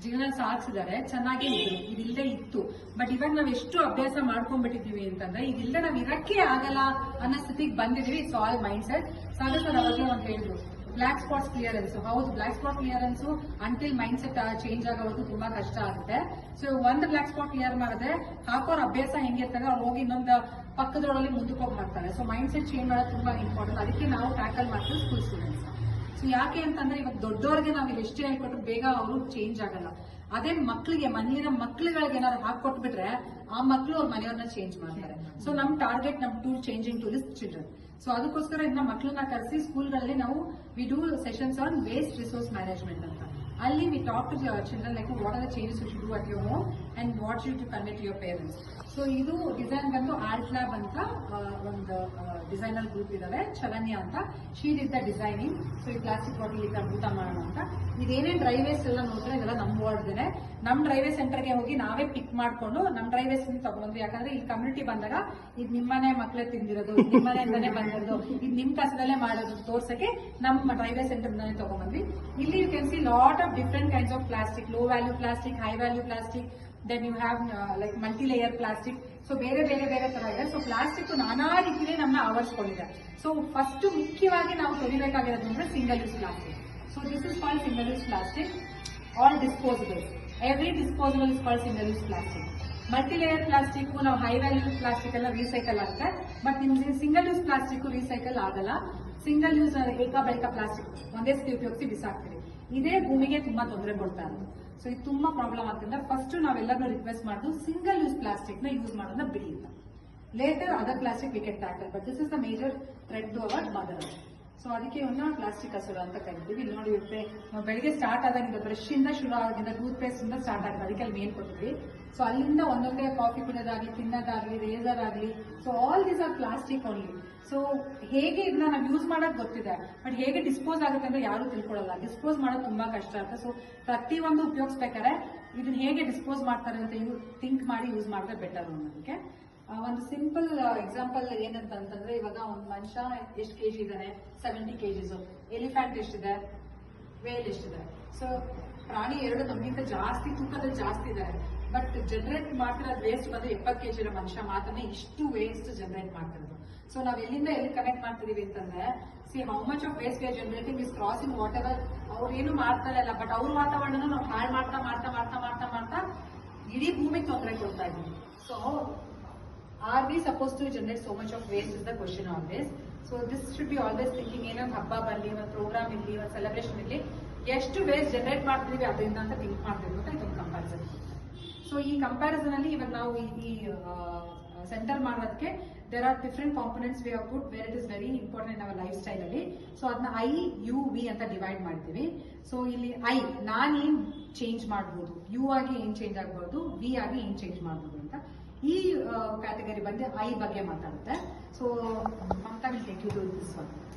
Speaker 1: ಜೀವನ ಸಾಧಿಸಿದ್ದಾರೆ, ಚೆನ್ನಾಗಿ ಇದ್ರು, ಇದಿಲ್ಲದೆ ಇತ್ತು. ಬಟ್ ಇವಾಗ ನಾವ್ ಎಷ್ಟು ಅಭ್ಯಾಸ ಮಾಡ್ಕೊಂಡ್ಬಿಟ್ಟಿದೀವಿ ಅಂತಂದ್ರೆ ಇದಿಲ್ಲದೆ ನಾವ್ ಇರಕ್ಕೆ ಆಗಲ್ಲ ಅನ್ನೋ ಸ್ಥಿತಿಗೆ ಬಂದಿದೀವಿ. It's all mindset. Sagar sir ಅವಾಗಲೇ ಅಂತ ಹೇಳಿದ್ರು, ಬ್ಲಾಕ್ ಸ್ಪಾಟ್ಸ್ ಕ್ಲಿಯರೆನ್ಸ್. ಹೌದು, black spot clearance until mindset change ಆಗೋದು ತುಂಬಾ ಕಷ್ಟ ಆಗುತ್ತೆ. ಸೊ ಒಂದು ಬ್ಲಾಕ್ ಸ್ಪಾಟ್ ಕ್ಲಿಯರ್ ಮಾಡಿದ್ರೆ ಹಾಕೋರ್ ಅಭ್ಯಾಸ ಹೆಂಗಿರ್ತಾರೆ, ಅವ್ರು ಹೋಗಿ ಇನ್ನೊಂದು ಪಕ್ಕದೊಳಗೆ ಮುಂದಕ್ಕೆ ಹೋಗಿ ಹಾಕ್ತಾರೆ. ಸೊ ಮೈಂಡ್ ಸೆಟ್ ಚೇಂಜ್ ಮಾಡೋದು ತುಂಬಾ ಇಂಪಾರ್ಟೆಂಟ್. ಅದಕ್ಕೆ ನಾವು ಟ್ಯಾಕಲ್ ಮಾಡ್ತೀವಿ ಸ್ಕೂಲ್ ಸ್ಟೂಡೆಂಟ್ಸ್. ಸೊ ಯಾಕೆ ಅಂತಂದ್ರೆ ಇವಾಗ ದೊಡ್ಡವ್ರಿಗೆ ನಾವು ಎಷ್ಟೇ ಹೇಳ್ಕೊಟ್ರು ಬೇಗ ಅವರು ಚೇಂಜ್ ಆಗಲ್ಲ. ಅದೇ ಮಕ್ಳಿಗೆ, ಮನೆಯ ಮಕ್ಳುಗಳಿಗೆ ಏನಾದ್ರು ಹಾಕೊಟ್ಬಿಟ್ರೆ ಆ ಮಕ್ಳು ಅವ್ರ ಮನೆಯವ್ರನ್ನ ಚೇಂಜ್ ಮಾಡ್ತಾರೆ. ಸೊ ನಮ್ ಟಾರ್ಗೆಟ್, ನಮ್ tool changing tool is children. So ಅದಕ್ಕೋಸ್ಕರ ಇದನ್ನ ಮಕ್ಕಳನ್ನ ಕರೆಸಿ ಸ್ಕೂಲ್ಗಳಲ್ಲಿ ನಾವು we do sessions on waste resource management ಅಂತ. ಅಲ್ಲಿ we talk to children like what are the changes you should do at your home and what should you convey to your parents. So ಇದು design ಬಂದು art lab ಅಂತ ಒಂದು designer group ಇದಾವೆ, ಚಲನ್ಯ ಅಂತ. She is the designing. So ಈ plastic bottle ಈ ಅದ್ಭುತ ಮಾಡೋಣ ಅಂತ. ಇದೇನೇ ಡ್ರೈ ವೇಸ್ಟ್ ಎಲ್ಲ ನೋಡಿದ್ರೆ ಇದೆಲ್ಲ ನಮ್ಮ ವಾರ್ಡ್ದೇನೆ. ನಮ್ ಡ್ರೈವೇ ಸೆಂಟರ್ಗೆ ಹೋಗಿ ನಾವೇ ಪಿಕ್ ಮಾಡ್ಕೊಂಡು ನಮ್ ಡ್ರೈವೇ ತಗೊಂಡ್ವಿ. ಯಾಕಂದ್ರೆ ಈ ಕಮ್ಯುನಿಟಿ ಬಂದಾಗ ಇದು ನಿಮ್ಮನೆ ಮಕ್ಳೇ ತಿಂದಿರೋದು, ನಿಮ್ಮನೆಯಿಂದಾನೇ ಬಂದಿರೋದು, ಇದು ನಿಮ್ ಕಸದಲ್ಲೇ ಮಾಡೋದು ತೋರ್ಸಕ್ಕೆ ನಮ್ಮ ಡ್ರೈವೇ ಸೆಂಟರ್ ತಗೊಂಡ್ಬಂದ್ವಿ. ಇಲ್ಲಿ you can see lot of different kinds of plastic, low value plastic, high value plastic, then you have like multi layer plastic. So ಬೇರೆ ಬೇರೆ ಬೇರೆ ತರ ಇದೆ. ಸೊ ಪ್ಲಾಸ್ಟಿಕ್ ನಾನಾ ರೀತಿಯಲ್ಲಿ ನಮ್ಮನ್ನ ಆವರಿಸ್ಕೊಂಡಿದೆ. ಸೊ ಫಸ್ಟ್ ಮುಖ್ಯವಾಗಿ ನಾವು ತೊಳಿಬೇಕಾಗಿರೋದು ಅಂದ್ರೆ single use plastic. So this is called single use plastic. All disposable, every disposable is called single use plastic. Multi layer plastic ನಾವು ಹೈ ವ್ಯಾಲ್ಯೂ ಪ್ಲಾಸ್ಟಿಕ್ ಎಲ್ಲ ರೀಸೈಕಲ್ ಆಗುತ್ತೆ. ಬಟ್ ನಿಮ್ಗೆ ಸಿಂಗಲ್ ಯೂಸ್ ಪ್ಲಾಸ್ಟಿಕ್ ರೀಸೈಕಲ್ ಆಗಲ್ಲ. Single use ಏಕ ಬಳಕ plastic ಒಂದೇ ಸತಿ ಉಪಯೋಗಿಸಿ ಬಿಸಾಕ್ತೀವಿ. ಇದೇ ಭೂಮಿಗೆ ತುಂಬಾ ತೊಂದರೆ ಕೊಡ್ತಾ ಇರೋದು. ಸೊ ಇದು ತುಂಬಾ ಪ್ರಾಬ್ಲಮ್ ಆಗ್ತದೆ. ಫಸ್ಟ್ ನಾವೆಲ್ಲರೂ ರಿಕ್ವೆಸ್ಟ್ ಮಾಡೋದು ಸಿಂಗಲ್ ಯೂಸ್ ಪ್ಲಾಸ್ಟಿಕ್ ನ ಯೂಸ್ ಮಾಡೋದನ್ನ ಬಿಡಿ ಅಂತ. Later other plastic we can tackle, but this is the major threat to our mother. So ಅದಕ್ಕೆ ಒಂದು ಪ್ಲಾಸ್ಟಿಕ್ ಹಸುರ ಅಂತ ಕರಿತೀವಿ. ಇಲ್ಲಿ ನೋಡಿ, ನಾವು ಬೆಳಿಗ್ಗೆ ಸ್ಟಾರ್ಟ್ ಆದಾಗಿಂದ ಬ್ರಷ್ ಇಂದ ಶುರು ಆಗಿಂದ ಟೂತ್ ಪೇಸ್ಟ್ ಇಂದ ಸ್ಟಾರ್ಟ್ ಆಗಿದೆ. ಅದಕ್ಕೆ ಅಲ್ಲಿ ಮೇನ್ ಕೊಟ್ಟಿದ್ವಿ. ಸೊ ಅಲ್ಲಿಂದ ಒಂದೊಂದೇ ಕಾಫಿ ಕುಡಿಯೋದಾಗ್ಲಿ, ತಿನ್ನೋದಾಗ್ಲಿ, ರೇಸರ್ ಆಗಲಿ, so all these are plastic only. So ಹೇಗೆ ಇದನ್ನ ನಾವು ಯೂಸ್ ಮಾಡೋದು ಗೊತ್ತಿದೆ, ಬಟ್ ಹೇಗೆ ಡಿಸ್ಪೋಸ್ ಆಗುತ್ತೆ ಅಂತ ಯಾರು ತಿಳ್ಕೊಳ್ಳಲ್ಲ. ಡಿಸ್ಪೋಸ್ ಮಾಡೋದು ತುಂಬಾ ಕಷ್ಟ ಆಗುತ್ತೆ. ಸೊ ಪ್ರತಿಯೊಂದು ಉಪಯೋಗಿಸ್ಬೇಕಾದ್ರೆ ಇದನ್ನ ಹೇಗೆ ಡಿಸ್ಪೋಸ್ ಮಾಡ್ತಾರೆ ಅಂತ ಥಿಂಕ್ ಮಾಡಿ ಯೂಸ್ ಮಾಡಿದ್ರೆ ಬೆಟರ್ ಅನ್ನೋದಕ್ಕೆ. ಒಂದು ಸಿಂಪಲ್ ಎಕ್ಸಾಂಪಲ್ ಏನಂತಂದ್ರೆ, ಇವಾಗ ಒಂದು ಮನುಷ್ಯ ಎಷ್ಟು ಕೆಜಿ ಇದ್ದಾನೆ, 70 kgs. ಎಲಿಫೆಂಟ್ ಎಷ್ಟಿದೆ, ವೇಲ್ ಎಷ್ಟಿದೆ. ಸೊ ಪ್ರಾಣಿ ಎರಡು ನಮಗಿಂತ ಜಾಸ್ತಿ ತೂಕದಲ್ಲಿ ಜಾಸ್ತಿ ಇದ್ದಾರೆ. ಬಟ್ ಜನರೇಟ್ ಮಾಡ್ತಿರೋದು ವೇಸ್ಟ್ ಬಂದು 70 kg ಇರೋ ಮನುಷ್ಯ ಮಾತ್ರ ಇಷ್ಟು ವೇಸ್ಟ್ ಜನರೇಟ್ ಮಾಡ್ತಿರೋದು. ಸೊ ನಾವ್ ಎಲ್ಲಿಂದ ಎಲ್ಲಿ ಕನೆಕ್ಟ್ ಮಾಡ್ತಿದೀವಿ ಅಂತಂದ್ರೆ, C how much of waste we are generating is crossing what ever. ಅವ್ರು ಏನು ಮಾಡ್ತಾ ಇಲ್ಲ, ಬಟ್ ಅವ್ರ ವಾತಾವರಣ ನಾವು ಹಾಳು ಮಾಡ್ತಾ ಮಾಡ್ತಾ ಮಾಡ್ತಾ ಮಾಡ್ತಾ ಮಾಡ್ತಾ ಇಡೀ ಭೂಮಿಗೆ ತೊಂದರೆ ಕೊಡ್ತಾ ಇದ್ದೀವಿ. So are we supposed to generate so much of waste is the question always. So this should be always thinking, ಏನೊಂದು ಹಬ್ಬ ಬರಲಿ, ಒಂದು ಪ್ರೋಗ್ರಾಮ್ ಇರಲಿ, ಒಂದು ಸೆಲೆಬ್ರೇಷನ್ ಇರಲಿ, ಎಷ್ಟು ವೇಸ್ಟ್ ಜನರೇಟ್ ಮಾಡ್ತೀವಿ ಅದರಿಂದ ಅಂತ ಥಿಂಕ್ ಮಾಡ್ತೀವಿ ಅಂತ ಇದೊಂದು ಕಂಪ್ಯಾರಿಸನ್. ಸೊ ಈ ಕಂಪ್ಯಾರಿಸನ್ ಅಲ್ಲಿ ಇವಾಗ ನಾವು ಈ ಸೆಂಟರ್ ಮಾಡೋದಕ್ಕೆ there are different components we have put where it is very important in our lifestyle ಅಲ್ಲಿ. ಸೊ ಅದನ್ನ IUV ಅಂತ ಡಿವೈಡ್ ಮಾಡ್ತೀವಿ. ಸೊ ಇಲ್ಲಿ ನಾನ್ ಏನ್ ಚೇಂಜ್ ಮಾಡ್ಬೋದು, ಯು ಆಗಿ ಏನ್ ಚೇಂಜ್ ಆಗ್ಬೋದು, ವಿ ಆಗಿ ಏನ್ ಚೇಂಜ್ ಮಾಡ್ಬೋದು ಅಂತ. ಈ ಕ್ಯಾಟಗರಿ ಬಂದು ಬಗ್ಗೆ ಮಾತಾಡುತ್ತೆ. So Mamata will take you to this one.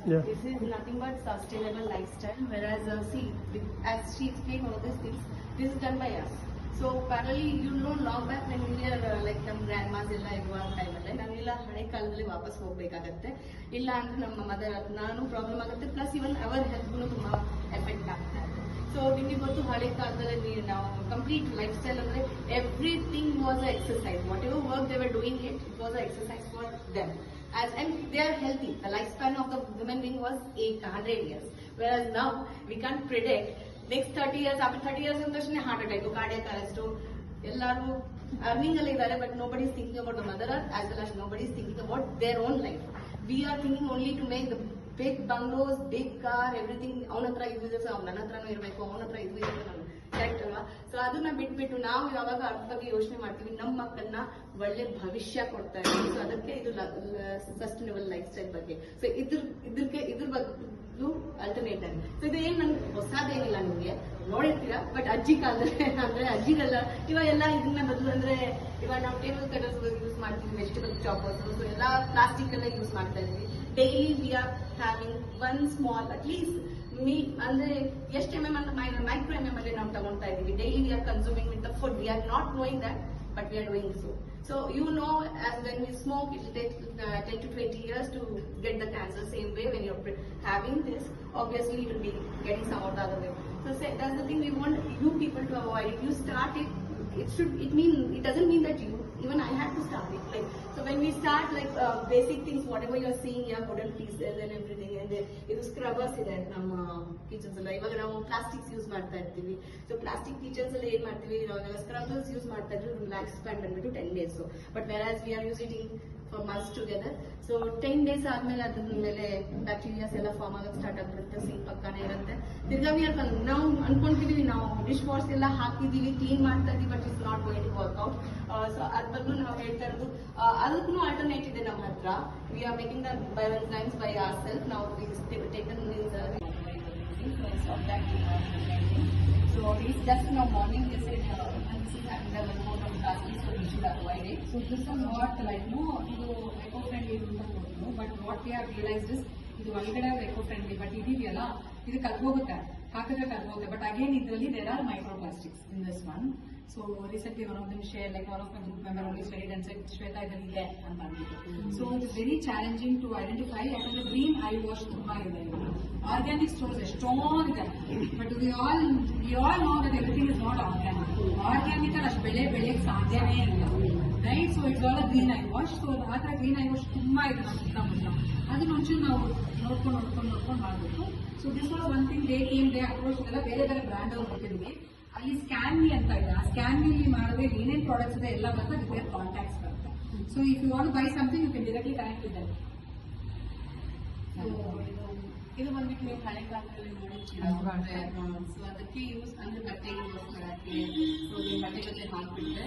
Speaker 4: This is nothing but sustainable lifestyle, whereas see, as she explained all these things, this is done by us. So parallelly, you know, long back when we were like ನಮ್ಮ grand ಎಲ್ಲ ಇರುವ ಟೈಮಲ್ಲಿ ನಾವೆಲ್ಲ ಹಳೆ ಕಾಲದಲ್ಲಿ ವಾಪಸ್ ಹೋಗ್ಬೇಕಾಗತ್ತೆ. ಇಲ್ಲ ಅಂದ್ರೆ ನಮ್ಮ ಮದರ್ ನಾನು ಪ್ರಾಬ್ಲಮ್ ಆಗುತ್ತೆ, ಪ್ಲಸ್ ಇವನ್ ಅವರ್ ಹೆಲ್ತ್ಗೂ ತುಂಬಾ ಎಫೆಕ್ಟ್ ಆಗ್ತಾ ಇದೆ. ಸೊ ನಿಮಗೆ ಗೊತ್ತು, ಹಳೆ ಕಾಲದಲ್ಲಿ ನಾವು ಕಂಪ್ಲೀಟ್ ಲೈಫ್ ಸ್ಟೈಲ್ ಅಂದ್ರೆ everything was a exercise. What ever work they were doing it was a exercise for them. And they are healthy. The lifespan of the human being was 100 years. Whereas now, we can't predict next 30 years, after 30 years, heart attack, cardiac arrest, ellaru earning alle idare, but nobody is thinking about the mother earth, as well as nobody is thinking about their own life. We are thinking only to make the big bungalows, big car, everything. Avanatra idu ಇದೆ, ನನ್ನ ಹತ್ರನೂ ಇರಬೇಕು, ಅವನತ್ರ ಇದು ಇದೆ, correct ಅಲ್ವಾ? So ಅದನ್ನ ಬಿಟ್ಬಿಟ್ಟು ನಾವು ಯಾವಾಗ ಅರ್ಥವಾಗಿ ಯೋಚನೆ ಮಾಡ್ತೀವಿ, ನಮ್ಮ ಮಕ್ಕಳನ್ನ ಒಳ್ಳೆ ಭವಿಷ್ಯ ಕೊಡ್ತಾ ಇದ್ದೀವಿ. ಸೊ ಅದಕ್ಕೆ ಇದು ಸಸ್ಟೈನಬಲ್ ಲೈಫ್ ಸ್ಟೈಲ್ ಬಗ್ಗೆ. ಸೊ ಇದ್ರ ಬದಲು ಅಲ್ಟರ್ನೇಟ್ ಆಗಿ. ಸೊ ಇದು ಏನ್ ನನ್ಗೆ ಹೊಸದೇನಿಲ್ಲ, ನಿಮ್ಗೆ ನೋಡಿರ್ತೀರಾ. ಬಟ್ ಅಜ್ಜಿ ಕಾಲದಲ್ಲಿ ಅಂದ್ರೆ ಅಜ್ಜಿಗೆಲ್ಲ ಇವಾಗ ಎಲ್ಲ ಇದನ್ನ ಬದಲು ಅಂದ್ರೆ ಇವಾಗ ನಾವು ಟೇಬಲ್ ಕಟರ್ಸ್ ಯೂಸ್ ಮಾಡ್ತೀವಿ, ವೆಜಿಟೇಬಲ್ ಚಾಪರ್ಸ್, ಸೊ ಎಲ್ಲ ಪ್ಲಾಸ್ಟಿಕ್ ಎಲ್ಲ ಯೂಸ್ ಮಾಡ್ತಾ ಇದ್ವಿ. Daily we are having one small at least ಅಂದ್ರೆ ಎಷ್ಟು MM ಅಂತ ಮೈಕ್ರೋ MM ಅಲ್ಲಿ ನಾವು ತಗೊಳ್ತಾ ಇದೀವಿ. Daily we are consuming with the food. We are not knowing that, but we are doing so. So you know, as when we smoke, it will take 10 to 20 years to get the cancer. Same way, when you're having this, obviously you will be getting some of the other way. So that's the thing we want you people to avoid. If you start it, it doesn't mean that you, even I had to start it. Like, so when we start like basic things, whatever you're seeing here, wooden pieces and everything, and ಇದು ಸ್ಕ್ರಬರ್ಸ್ ಇದೆ ನಮ್ಮ kitchens ಎಲ್ಲ. ಇವಾಗ ನಾವು plastics use ಮಾಡ್ತಾ ಇರ್ತೀವಿ. So plastic kitchens ಅಲ್ಲಿ ಏನ್ ಮಾಡ್ತೀವಿ, ನಾವು ಸ್ಕ್ರಬರ್ಸ್ ಯೂಸ್ ಮಾಡ್ತಾ ಇದ್ರು ರಿಲ್ಯಾಕ್ಸ್ ಸ್ಪ್ಯಾನ್ ಬಂದ್ಬಿಟ್ಟು 10 days. But whereas we are using for months together. So 10 days ಆದ್ಮೇಲೆ ಅದ್ರ ಮೇಲೆ ಬ್ಯಾಕ್ಟೀರಿಯಾಸ್ ಎಲ್ಲ ಫಾರ್ಮ್ ಆಗೋದು ಸ್ಟಾರ್ಟ್ ಆಗ್ಬಿಡುತ್ತೆ. ಸಿಂಕ್ ಪಕ್ಕನೇ ಇರುತ್ತೆ. ತಿರ್ಗಾ ನಾವು ಅನ್ಕೊಂತಿದೀವಿ ನಾವು ಡಿಶ್ ವಾಶ್ ಎಲ್ಲ ಹಾಕಿದೀವಿ, ಕ್ಲೀನ್ ಮಾಡ್ತಾ ಇದೀವಿ, but it's not going to work out. So ಅದ್ ಬದಲು ನಾವು ಹೇಳ್ತಾ ಇರೋದು ಅದಕ್ಕೂ ಆಲ್ಟರ್ನೇಟ್ ಇದೆ ನಮ್ಮ ಹತ್ರ. We are making the bioenzymes by our self. ನಾವು taken so it's just now morning they said this is having the report of plastic, so we should avoid it.
Speaker 1: So this is what like no ಇದು eco friendly ಅಂತ ಕೊಡ್ತು, but what we have realised is ಇದು ಒಳಗಡೆ eco friendly, but ಇದೆಯಲ್ಲ ಇದು ಕಲ್ಗೋಗುತ್ತೆ, ಹಾಕಿದ್ರೆ ಕಲ್ಗೋಗುತ್ತೆ. ಬಟ್ ಅಗೇನ್ ಇದರಲ್ಲಿ there are micro plastics in this one. So recently one of them share like one of my group member only studied and said Shweta ಇದರಲ್ಲಿ ಇದೆ ಅಂತ ಅಂದ್ಬಿಟ್ಟು. So it is very challenging to identify. ಯಾಕಂದ್ರೆ green eyewash ತುಂಬಾ ಇದೆ, organic stores ಎಷ್ಟೊಂದಿದೆ, but we all know that everything is not organic. Organic ಅಷ್ಟು ಬೆಳೆಯಕ್ಕೆ ಸಾಧ್ಯನೇ ಇಲ್ಲ, right? So it's all a green I wash. So ಆ ಥರ green eyewash ತುಂಬಾ ಇದೆ ನಮ್ಮ ಸುತ್ತಮುತ್ತ. ಅದನ್ನ ಒಂಚೂರು ನಾವು ನೋಡ್ಕೊಂಡು ಮಾಡಬೇಕು. So this was one thing day came day approach ಎಲ್ಲ ಬೇರೆ ಬೇರೆ ಬ್ರ್ಯಾಂಡ್ ಅವ್ರು ಕೊಟ್ಟಿದ್ವಿ. ಅಲ್ಲಿ ಸ್ಕ್ಯಾನ್ವಿ ಅಂತ ಇದೆ, ಆ ಸ್ಕ್ಯಾನ್ವಿಲಿ ಮಾಡಿದ್ರೆ ಏನೇನು ಪ್ರಾಡಕ್ಟ್ಸ್ ಇದೆ ಎಲ್ಲ ಬರುತ್ತೆ, ವಿತ್ ದೇರ್ ಕಾಂಟ್ಯಾಕ್ಟ್ಸ್ ಬರುತ್ತೆ. So if you want buy something you can directly connect with them.
Speaker 4: ಇದು ಬಂದ್ಬಿಟ್ಟು ನೀವು ಹಳೆ ಕಾಲದಲ್ಲಿ ನೋಡಿರ್ತೀರಾ. ಸೊ ಅದಕ್ಕೆ ಯೂಸ್ ಅಂದ್ರೆ ಬಟ್ಟೆಗೆ ಯೂಸ್ ಮಾಡಕ್ಕೆ. ಸೊ ನೀವು ಬಟ್ಟೆ ಹಾಕ್ಬಿಟ್ರೆ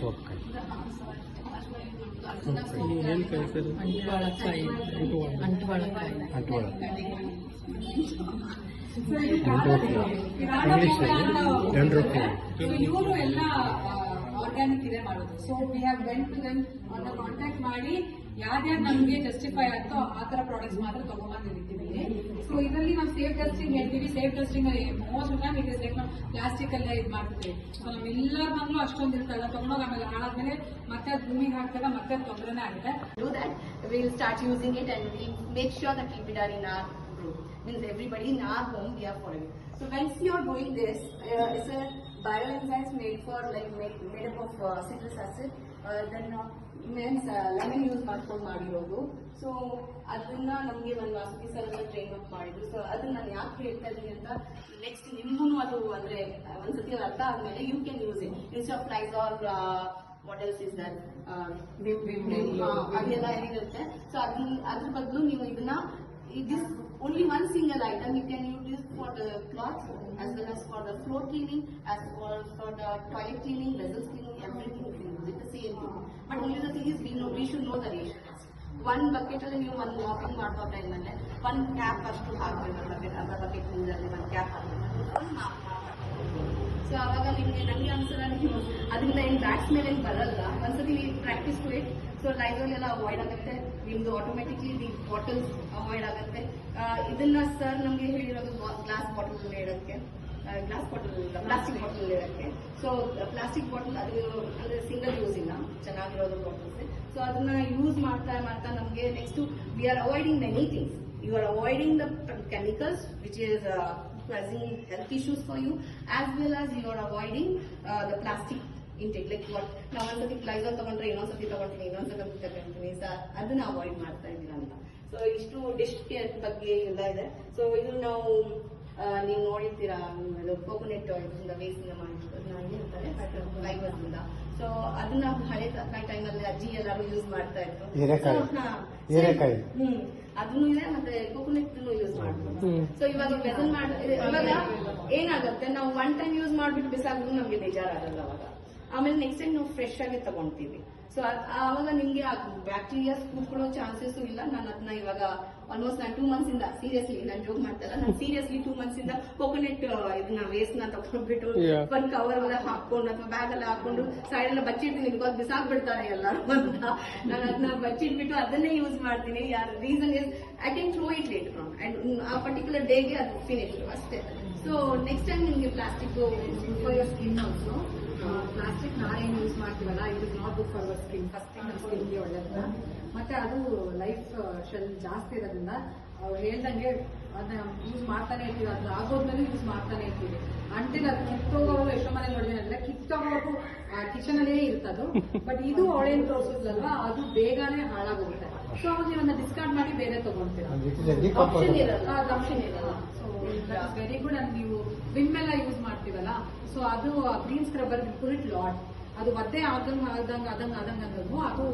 Speaker 1: ಇವರು ಎಲ್ಲ ಆರ್ಗ್ಯಾನಿಕ್ ಇದೆ ಮಾಡೋದು. So we have went to them ಅವ್ರನ್ನ ಕಾಂಟ್ಯಾಕ್ಟ್ ಮಾಡಿ ಯಾರ್ಯಾರು ನಮಗೆ ಜಸ್ಟಿಫೈ ಆಗ್ತೋ ಆ ತರ ಪ್ರಾಡಕ್ಟ್ಸ್ ಮಾತ್ರ ತಗೊಂಡ್ಬಂದಿದ್ದೀವಿ. ಸೊ ಇದರಲ್ಲಿ ನಾವು ಸೇಫ್ ಟೆಸ್ಟಿಂಗ್ ಹೇಳ್ತೀವಿ. Safe testing most time it is like ನಾವು ಪ್ಲಾಸ್ಟಿಕ್ ಅಲ್ಲೇ ಇದು ಮಾಡ್ತೀವಿ. ಸೊ ನಾವೆಲ್ಲರ ಮನಲ್ಲೂ ಅಷ್ಟೊಂದು ಇರ್ತಲ್ಲ, ತಗೊಂಡೋಗಿ ಆಮೇಲೆ ಹಾಳಾದ್ಮೇಲೆ ಮತ್ತೆ ಅದು ಭೂಮಿಗೆ ಹಾಕ್ದಾಗ ಮತ್ತೆ ಅದು ತೊಂದರೆನೇ ಆಗುತ್ತೆ.
Speaker 4: Do that, we'll start using it and we'll make sure that we'll be done in our group. Means everybody in our home we are following. So once you're doing this, it's a bioenzymes made for like made up of citrus acid. Then means lemon use ಮಾಡ್ಕೊಂಡು ಮಾಡಿರೋದು. So ಅದನ್ನ ನಮಗೆ ಒಂದು Vasuki sir ಎಲ್ಲ train up ಮಾಡಿದ್ರು. So ಅದನ್ನ ನಾನು ಯಾಕೆ ಹೇಳ್ತಾ ಇದ್ದೀನಿ ಅಂತ, ನೆಕ್ಸ್ಟ್ ನಿಮ್ಗೂ ಅದು ಅಂದ್ರೆ ಒಂದ್ಸತಿ ಅರ್ಥ ಆದ್ಮೇಲೆ you can use it instead of Lysol. What else is that? ಅದೆಲ್ಲ ಏನಿರುತ್ತೆ. ಸೊ ಅದ್ರ ಬದಲು ನೀವು ಇದನ್ನ this only one single item you can use this for the cloth as well as for the floor cleaning, as well as for the toilet cleaning, vessels cleaning, everything you can use it the same thing. But only the thing is we should know the ratios. One bucket ಅಲ್ಲಿ ನೀವು ಒಂದು mopping ಮಾಡೋ time ಅಲ್ಲಿ one cap ಅಷ್ಟು ಹಾಕ್ಬೇಕು. ಅರ್ಧ bucket ನೀರಲ್ಲಿ ಒಂದು ಕ್ಯಾಪ್ ಹಾಕ್ಬೇಕು. ಸೊ ಅವಾಗ ನಂಗೆ ಅನ್ಸಲ್ಲ ನೀವು ಅದರಿಂದ ಏನು ಬ್ಯಾಟ್ಸ್ ಮೇಲೆ ಏನು ಬರಲ್ಲ. ಒಂದ್ಸತಿ ಪ್ರಾಕ್ಟೀಸ್ ಟು ಇಟ್. ಸೊ ಲೈಸೋಲ್ ಎಲ್ಲ ಅವಾಯ್ಡ್ ಆಗುತ್ತೆ ನಿಮ್ದು, ಆಟೋಮೆಟಿಕ್ಲಿ ದಿ ಬಾಟಲ್ಸ್ ಅವಾಯ್ಡ್ ಆಗುತ್ತೆ. ಇದನ್ನ ಸರ್ ನಮ್ಗೆ ಹೇಳಿರೋದು ಗ್ಲಾಸ್ ಬಾಟಲ್ ಇಡಕ್ಕೆ, ಪ್ಲಾಸ್ಟಿಕ್ ಬಾಟಲ್ ಇಡಕ್ಕೆ. ಸೊ ಪ್ಲಾಸ್ಟಿಕ್ ಬಾಟಲ್ ಅದು ಅಂದ್ರೆ ಸಿಂಗಲ್ ಯೂಸ್ ಇಲ್ಲ, ಚೆನ್ನಾಗಿರೋದು ಬಾಟಲ್ಸ್. ಸೊ ಅದನ್ನ ಯೂಸ್ ಮಾಡ್ತಾ ನಮ್ಗೆ next we are avoiding many things. You are avoiding the chemicals which is causing health issues for you, as well as you are avoiding the plastic intake. Like what now once the Lysol ತಗೊಂಡ್ರೆ ಇನ್ನೊಂದ್ಸತಿ ತಗೊಳ್ತೀನಿ, ಇನ್ನೊಂದ್ಸತಿ ತಗೊಳ್ತೀನಿ, ಅದನ್ನ avoid ಮಾಡ್ತಾ ಇದ್ದೀರಾ ಅಂತ. So ಇಷ್ಟು ಡಿಶ್ ಕೇರ್ ಬಗ್ಗೆ ಎಲ್ಲ ಇದೆ. ಸೊ ಇದು ನಾವು ನೀವು ನೋಡಿರ್ತೀರಾ, ಕೋಕೋನಟ್ ಇದರಿಂದ ವೇಸ್ಟ್ ಇಂದ ಮಾಡಿರ್ತಾರೆ ಫೈಬರ್ಸ್ ಇಂದ. ಸೊ ಅದನ್ನ ಹಳೆ ಟೈಮಲ್ಲಿ ಅಜ್ಜಿ ಎಲ್ಲರೂ ಯೂಸ್ ಮಾಡ್ತಾ ಇದ್ರು. ಅದನ್ನು ಇದೆ, ಮತ್ತೆ ಕೋಕೋನಟ್ ಯೂಸ್ ಮಾಡ್ಬೋದು. ಸೊ ಇವಾಗ ವೆಸಲ್ ಇವಾಗ ಏನಾಗುತ್ತೆ, ನಾವು ಒನ್ ಟೈಮ್ ಯೂಸ್ ಮಾಡ್ಬಿಟ್ಟು ಬಿಸಾಕಿದ್ರು ನಮ್ಗೆ ಬೇಜಾರಾಗಲ್ಲ. ಅವಾಗ ಆಮೇಲೆ ನೆಕ್ಸ್ಟ್ ಟೈಮ್ ನಾವು ಫ್ರೆಶ್ ಆಗಿ ತಗೊಂತೀವಿ. ಸೊ ಆವಾಗ ನಿಮ್ಗೆ ಬ್ಯಾಕ್ಟೀರಿಯಾಸ್ ಕೂತ್ಕೊಳ್ಳೋ ಚಾನ್ಸಸ್ ಇಲ್ಲ. ನಾನು ಅದನ್ನ ಇವಾಗ ಆಲ್ಮೋಸ್ಟ್ ನಾನು 2 months ಇಂದ ಸೀರಿಯಸ್ಲಿ, ನಾನು ಜೋಕ್ ಮಾಡ್ತಾರ, ನಾನು ಸೀರಿಯಸ್ಲಿ 2 months ಇಂದ ಕೋಕೋನಟ್ ಇದನ್ನ ವೇಸ್ಟ್ ನ ತಗೊಂಡ್ಬಿಟ್ಟು ಒಂದ್ ಕವರ್ ಎಲ್ಲ ಹಾಕೊಂಡು ಅಥವಾ ಬ್ಯಾಗ್ ಎಲ್ಲ ಹಾಕೊಂಡು ಸೈಡ್ ಎಲ್ಲ ಬಚ್ಚಿಡ್ತೀನಿ. ಬಿಕಾಸ್ ಬಿಸಾಕ್ಬಿಡ್ತಾರೆ ಎಲ್ಲರೂ ಅಂತ ನಾನು ಅದನ್ನ ಬಚ್ಚಿಟ್ಬಿಟ್ಟು ಅದನ್ನೇ ಯೂಸ್ ಮಾಡ್ತೀನಿ. Reason is I can throw it later on and ಆ ಪರ್ಟಿಕ್ಯುಲರ್ ಡೇಗೆ ಅದು ಫಿನಿಶ್ ಅಷ್ಟೇ. ಸೊ ನೆಕ್ಸ್ಟ್ ಟೈಮ್ ನಿಮ್ಗೆ plastic for your skin also. Plastic ನಾವೇನು ಯೂಸ್ ಮಾಡ್ತೀವಲ್ಲ, it is not good for our skin. First thing ನಮ್ಮ ಸ್ಕಿನ್ಗೆ ಒಳ್ಳೆಯಲ್ಲ, ಮತ್ತೆ ಅದು ಲೈಫ್ ಶೆಲ್ ಜಾಸ್ತಿ ಇರೋದ್ರಿಂದ ಅವ್ರು ಹೇಳ್ದಂಗೆ
Speaker 1: ಅದನ್ನ ಯೂಸ್ ಮಾಡ್ತಾನೆ ಇರ್ತೀವಿ, ಅದ್ರ ಆಗೋದ್ಮೇಲೆ ಯೂಸ್ ಮಾಡ್ತಾನೆ ಇರ್ತೀವಿ. ಅಂಟಿಲ್ ಅದು ಕಿತ್ತೋಗೋರು ಎಷ್ಟೋ ಮನೆ ನೋಡಿದ್ರೆ ಅಂದ್ರೆ ಕಿತ್ತೋಗೋರು ಕಿಚನ್ ಅಲ್ಲೇ ಇರ್ತದು. ಬಟ್ ಇದು ಆಯಿಲ್ ತೋರಿಸಿದ್ರಲ್ವಾ, ಅದು ಬೇಗನೆ ಹಾಳಾಗೋಗುತ್ತೆ. ಸೊ ಅವಾಗ ನೀವನ್ನ ಡಿಸ್ಕಾರ್ಡ್ ಮಾಡಿ ಬೇರೆ ತಗೊಂತೀರಾ, ಆಪ್ಷನ್ ಇರಲ್ಲ. So very good. ಅಂಡ್ ನೀವು ವಿಮ್ ಎಲ್ಲ ಯೂಸ್ ಮಾಡ್ತೀವಲ್ಲ, ಸೊ ಅದು green scrubber pull it lot. ಅದು ಒದ್ದೆ ಆದಂಗ ಅಂದ್ರೂ ಅದು